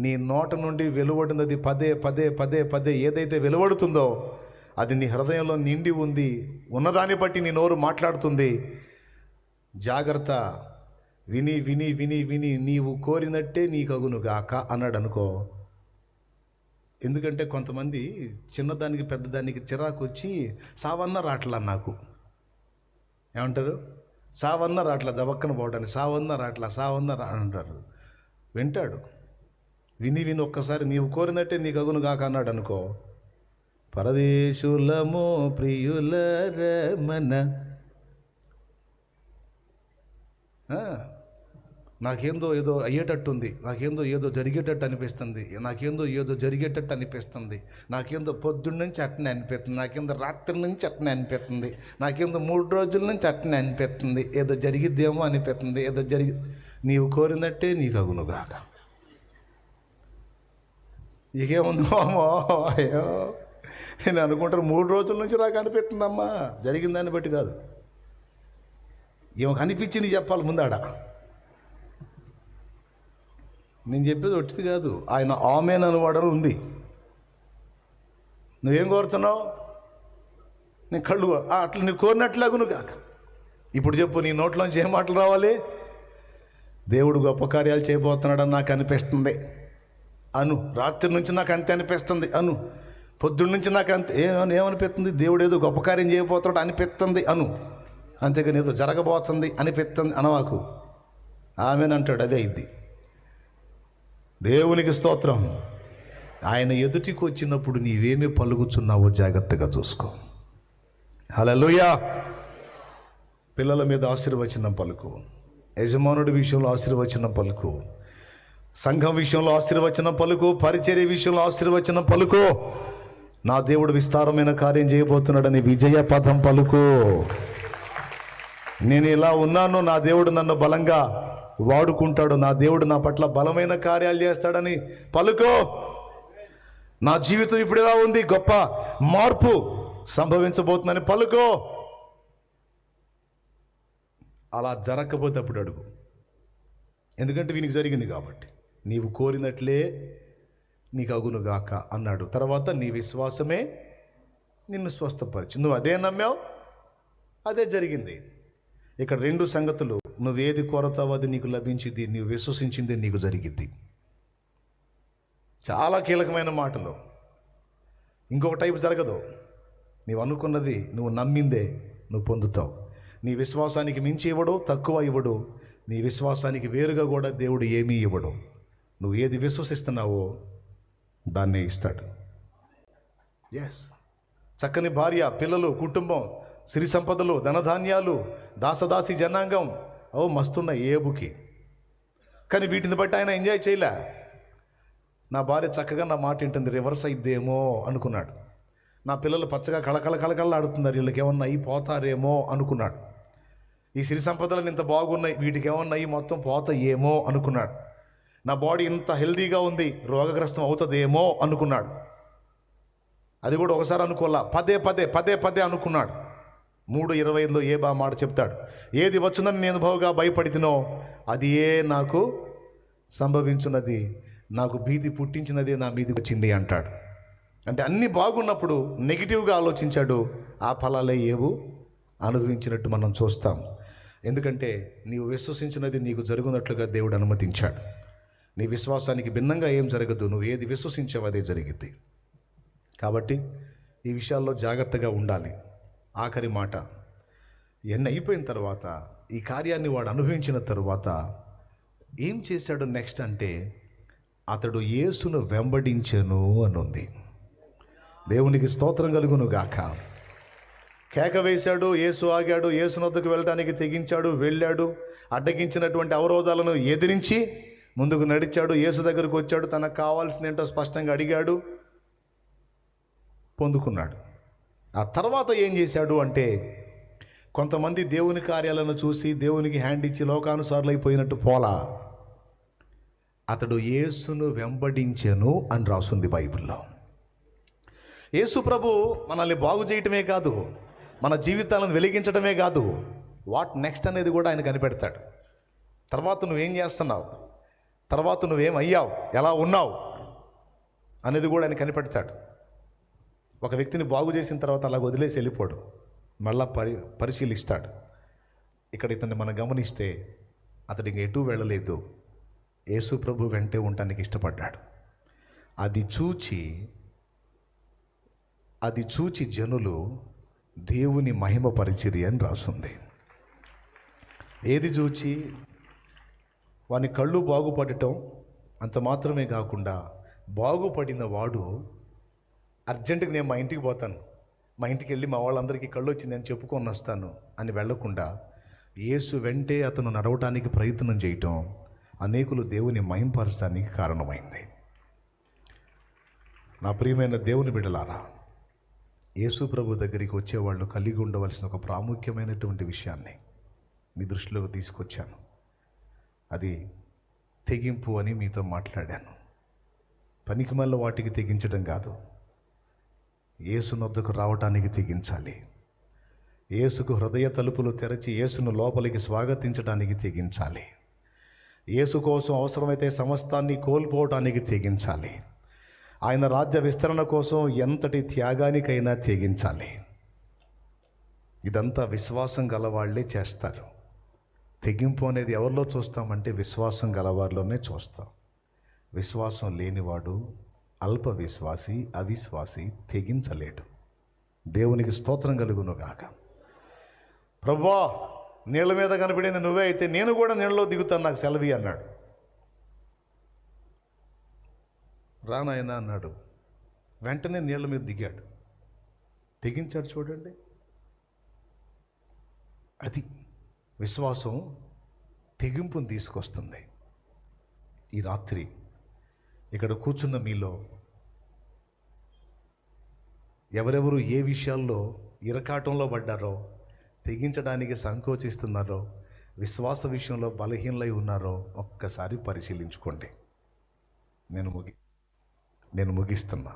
నీ నోట నుండి వెలువడినది పదే ఏదైతే వెలువడుతుందో అది నీ హృదయంలో నిండి ఉంది, ఉన్నదాన్ని బట్టి నీ నోరు మాట్లాడుతుంది. జాగ్రత్త. విని నీవు కోరినట్టే నీకు అగును గాక అన్నాడు అనుకో. ఎందుకంటే కొంతమంది చిన్నదానికి పెద్దదానికి చిరాకు వచ్చి సావన్న రాట్లా, నాకు ఏమంటారు, సావన్న రాట్లా, దబక్కన పోవడానికి సావన్న రాట్లా అంటారు. వింటాడు. విని ఒక్కసారి నీవు కోరినట్టే నీకు అగును గాక అన్నాడు అనుకో, పరదేశులము ప్రియుల రమణ. నాకేందో ఏదో అయ్యేటట్టుంది, నాకేందో ఏదో జరిగేటట్టు అనిపిస్తుంది, నాకేందో ఏదో జరిగేటట్టు అనిపిస్తుంది, నాకేందో పొద్దున్న నుంచి అట్టనే అనిపిస్తుంది, నాకేందో రాత్రి నుంచి అట్టనే అనిపిస్తుంది, నాకేందో 3 రోజుల నుంచి అట్టనే అనిపిస్తుంది, ఏదో జరిగిద్దేమో అనిపిస్తుంది, ఏదో నీవు కోరినట్టే నీకు అగునుగాక. ఇకేముంది మామో, అయ్యో నేను అనుకుంటాను 3 రోజుల నుంచి నాకు అనిపిస్తుందమ్మా, జరిగిందాన్ని బట్టి కాదు, ఏమో అనిపించింది చెప్పాలి ముందాడ. నేను చెప్పేది ఒట్టిది కాదు, ఆయన ఆమెన్ అనువాడని ఉంది. నువ్వేం కోరుతున్నావు? నీ కళ్ళు అట్లా నువ్వు కోరినట్లాగును కాక. ఇప్పుడు చెప్పు, నీ నోట్లోంచి ఏం మాటలు రావాలి? దేవుడు గొప్ప కార్యాలు చేయబోతున్నాడని నాకు అనిపిస్తుంది అను. రాత్రి నుంచి నాకు అంతే అనిపిస్తుంది అను. పొద్దున్న నుంచి నాకు అంతే ఏమనిపిస్తుంది? దేవుడు ఏదో గొప్ప కార్యం చేయబోతున్నాడు అనిపిస్తుంది అను. అంతేగాని ఏదో జరగబోతుంది అనిపిస్తుంది అనవాకు. ఆమెన్ అంటాడు, అదే ఇది. దేవునికి స్తోత్రం. ఆయన ఎదుటికి వచ్చినప్పుడు నీవేమి పలుకుతున్నావో జాగ్రత్తగా చూసుకో. హల్లెలూయా. పిల్లల మీద ఆశీర్వచనం పలుకు, యజమానుడి విషయంలో ఆశీర్వచనం పలుకు, సంఘం విషయంలో ఆశీర్వచనం పలుకు, పరిచర్య విషయంలో ఆశీర్వచనం పలుకు. నా దేవుడు విస్తారమైన కార్యం చేయబోతున్నాడని విజయ పదం పలుకు. నేను ఇలా ఉన్నాను, నా దేవుడు నన్ను బలంగా వాడుకుంటాడు, నా దేవుడు నా పట్ల బలమైన కార్యాలు చేస్తాడని పలుకో. నా జీవితం ఇప్పుడు ఇలా ఉంది, గొప్ప మార్పు సంభవించబోతుందని పలుకో. అలా జరగకపోతే అప్పుడు అడుగు, ఎందుకంటే వీనికి జరిగింది కాబట్టి. నీవు కోరినట్లే నీకు అగునుగాక అన్నాడు. తర్వాత నీ విశ్వాసమే నిన్ను స్వస్థపరిచి, నువ్వు అదే నమ్మావు, అదే జరిగింది. ఇక్కడ 2 సంగతులు, నువ్వేది కోరతావో అది నీకు లభించింది, నీవు విశ్వసించింది నీకు జరిగింది. చాలా కీలకమైన మాటలు. ఇంకొక టైపు జరగదు. నీవు అనుకున్నది, నువ్వు నమ్మిందే నువ్వు పొందుతావు. నీ విశ్వాసానికి మించి ఇవ్వడు, తక్కువ ఇవ్వడు. నీ విశ్వాసానికి వేరుగా కూడా దేవుడు ఏమీ ఇవ్వడు. నువ్వు ఏది విశ్వసిస్తున్నావో దాన్నే ఇస్తాడు. ఎస్. చక్కని భార్య, పిల్లలు, కుటుంబం, సిరి సంపదలు, ధనధాన్యాలు, దాసదాసి జనాంగం, మస్తున్న ఏబుకి. కానీ వీటిని బట్టి ఆయన ఎంజాయ్ చేయలే. నా భార్య చక్కగా నా మాట వింటుంది, రివర్స్ అయిద్దేమో అనుకున్నాడు. నా పిల్లలు పచ్చగా కళకళ ఆడుతున్నారు, వీళ్ళకి ఏమన్నా అయి పోతారేమో అనుకున్నాడు. ఈ సిరి సంపదలు ఇంత బాగున్నాయి, వీటికి ఏమన్నా అయి మొత్తం పోతాయేమో అనుకున్నాడు. నా బాడీ ఇంత హెల్దీగా ఉంది, రోగగ్రస్తం అవుతుందేమో అనుకున్నాడు. అది కూడా ఒకసారి అనుకోలా, పదే అనుకున్నాడు. 3:25లో ఏ బా మాట చెప్తాడు, ఏది వచ్చునని నేను బహుగా భయపడితినో అది ఏ నాకు సంభవించున్నది, నాకు భీతి పుట్టించినదే నా మీదకి వచ్చింది అంటాడు. అంటే అన్నీ బాగున్నప్పుడు నెగిటివ్గా ఆలోచించాడు, ఆ ఫలాలే ఏవో అనుభవించినట్టు మనం చూస్తాం. ఎందుకంటే నీవు విశ్వసించినది నీకు జరుగునట్లుగా దేవుడు అనుమతించాడు. నీ విశ్వాసానికి భిన్నంగా ఏం జరగదు, నువ్వు ఏది విశ్వసించావు అదే జరిగింది. కాబట్టి ఈ విషయాల్లో జాగ్రత్తగా ఉండాలి. ఆఖరి మాట, ఎన్ని అయిపోయిన తర్వాత, ఈ కార్యాన్ని వాడు అనుభవించిన తర్వాత ఏం చేశాడు నెక్స్ట్ అంటే, అతడు యేసును వెంబడించెను అని ఉంది. దేవునికి స్తోత్రం కలుగును గాక. కేక వేశాడు, యేసు ఆగాడు, యేసు వద్దకు వెళ్ళడానికి తెగించాడు, వెళ్ళాడు. అడ్డగించినటువంటి అవరోధాలను ఎదిరించి ముందుకు నడిచాడు, యేసు దగ్గరకు వచ్చాడు, తనకు కావాల్సింది ఏంటో స్పష్టంగా అడిగాడు, పొందుకున్నాడు. ఆ తర్వాత ఏం చేశాడు అంటే, కొంతమంది దేవుని కార్యాలను చూసి దేవునికి హ్యాండ్ ఇచ్చి లోకానుసారులు అయిపోయినట్టు పోలా, అతడు యేసును వెంబడించెను అని రాస్తుంది బైబిల్లో. యేసు ప్రభు మనల్ని బాగు చేయటమే కాదు, మన జీవితాలను వెలిగించడమే కాదు, వాట్ నెక్స్ట్ అనేది కూడా ఆయన కనిపెడతాడు. తర్వాత నువ్వేం చేస్తున్నావు, తర్వాత నువ్వేం అయ్యావు, ఎలా ఉన్నావు అనేది కూడా ఆయన కనిపెడతాడు. ఒక వ్యక్తిని బాగు చేసిన తర్వాత అలా వదిలేసి వెళ్ళిపోడు, మళ్ళా పరిశీలిస్తాడు. ఇక్కడ ఇతన్ని మనం గమనిస్తే అతడు ఇంక ఎటూ వెళ్ళలేదు, యేసు ప్రభు వెంటే ఉండటానికి ఇష్టపడ్డాడు. అది చూచి జనులు దేవుని మహిమపరిచిరి అని రాస్తుంది. ఏది చూచి? వాని కళ్ళు బాగుపడటం అంత మాత్రమే కాకుండా, బాగుపడిన వాడు అర్జెంటుగా నేను మా ఇంటికి పోతాను, మా ఇంటికి వెళ్ళి మా వాళ్ళందరికీ కళ్ళు వచ్చి నేను చెప్పుకొని వస్తాను అని వెళ్లకుండా యేసు వెంటే అతను నడవటానికి ప్రయత్నం చేయటం అనేకులు దేవుని మహింపరచడానికి కారణమైంది. నా ప్రియమైన దేవుని బిడ్డలారా, యేసు ప్రభు దగ్గరికి వచ్చేవాళ్ళు కలిగి ఉండవలసిన ఒక ప్రాముఖ్యమైనటువంటి విషయాన్ని మీ దృష్టిలోకి తీసుకొచ్చాను. అది తెగింపు అని మీతో మాట్లాడాను. పనికిమాలిన వాటికి తెగించడం కాదు, యేసు నొద్దకు రావటానికి తెగించాలి. యేసుకు హృదయ తలుపులు తెరచి యేసును లోపలికి స్వాగతించడానికి తెగించాలి. యేసు కోసం అవసరమైతే సమస్తాన్ని కోల్పోవటానికి తెగించాలి. ఆయన రాజ్య విస్తరణ కోసం ఎంతటి త్యాగానికైనా తెగించాలి. ఇదంతా విశ్వాసం గలవాళ్లే చేస్తారు. తెగింపు అనేది ఎవరిలో చూస్తామంటే విశ్వాసం గలవారిలోనే చూస్తాం. విశ్వాసం లేనివాడు అల్ప విశ్వాసి, అవిశ్వాసి, తెగించలేడు. దేవునికి స్తోత్రం కలుగునుగాక. ప్రభువా, నీళ్ళ మీద కనపడింది నువ్వే అయితే నేను కూడా నీళ్ళలో దిగుతాను, నాకు సెలవి అన్నాడు. రానాయన అన్నాడు. వెంటనే నీళ్ళ మీద దిగాడు, తెగించాడు. చూడండి, అది విశ్వాసం తెగింపును తీసుకొస్తుంది. ఈ రాత్రి ఇక్కడ కూర్చున్న మీలో ఎవరెవరు ఏ విషయాల్లో ఇరకాటంలో పడ్డారో, తెగించడానికి సంకోచిస్తున్నారో, విశ్వాస విషయంలో బలహీనలై ఉన్నారో ఒక్కసారి పరిశీలించుకోండి. నేను ముగిస్తున్నా.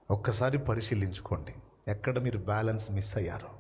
ఒక్కసారి పరిశీలించుకోండి ఎక్కడ మీరు బ్యాలెన్స్ మిస్ అయ్యారో.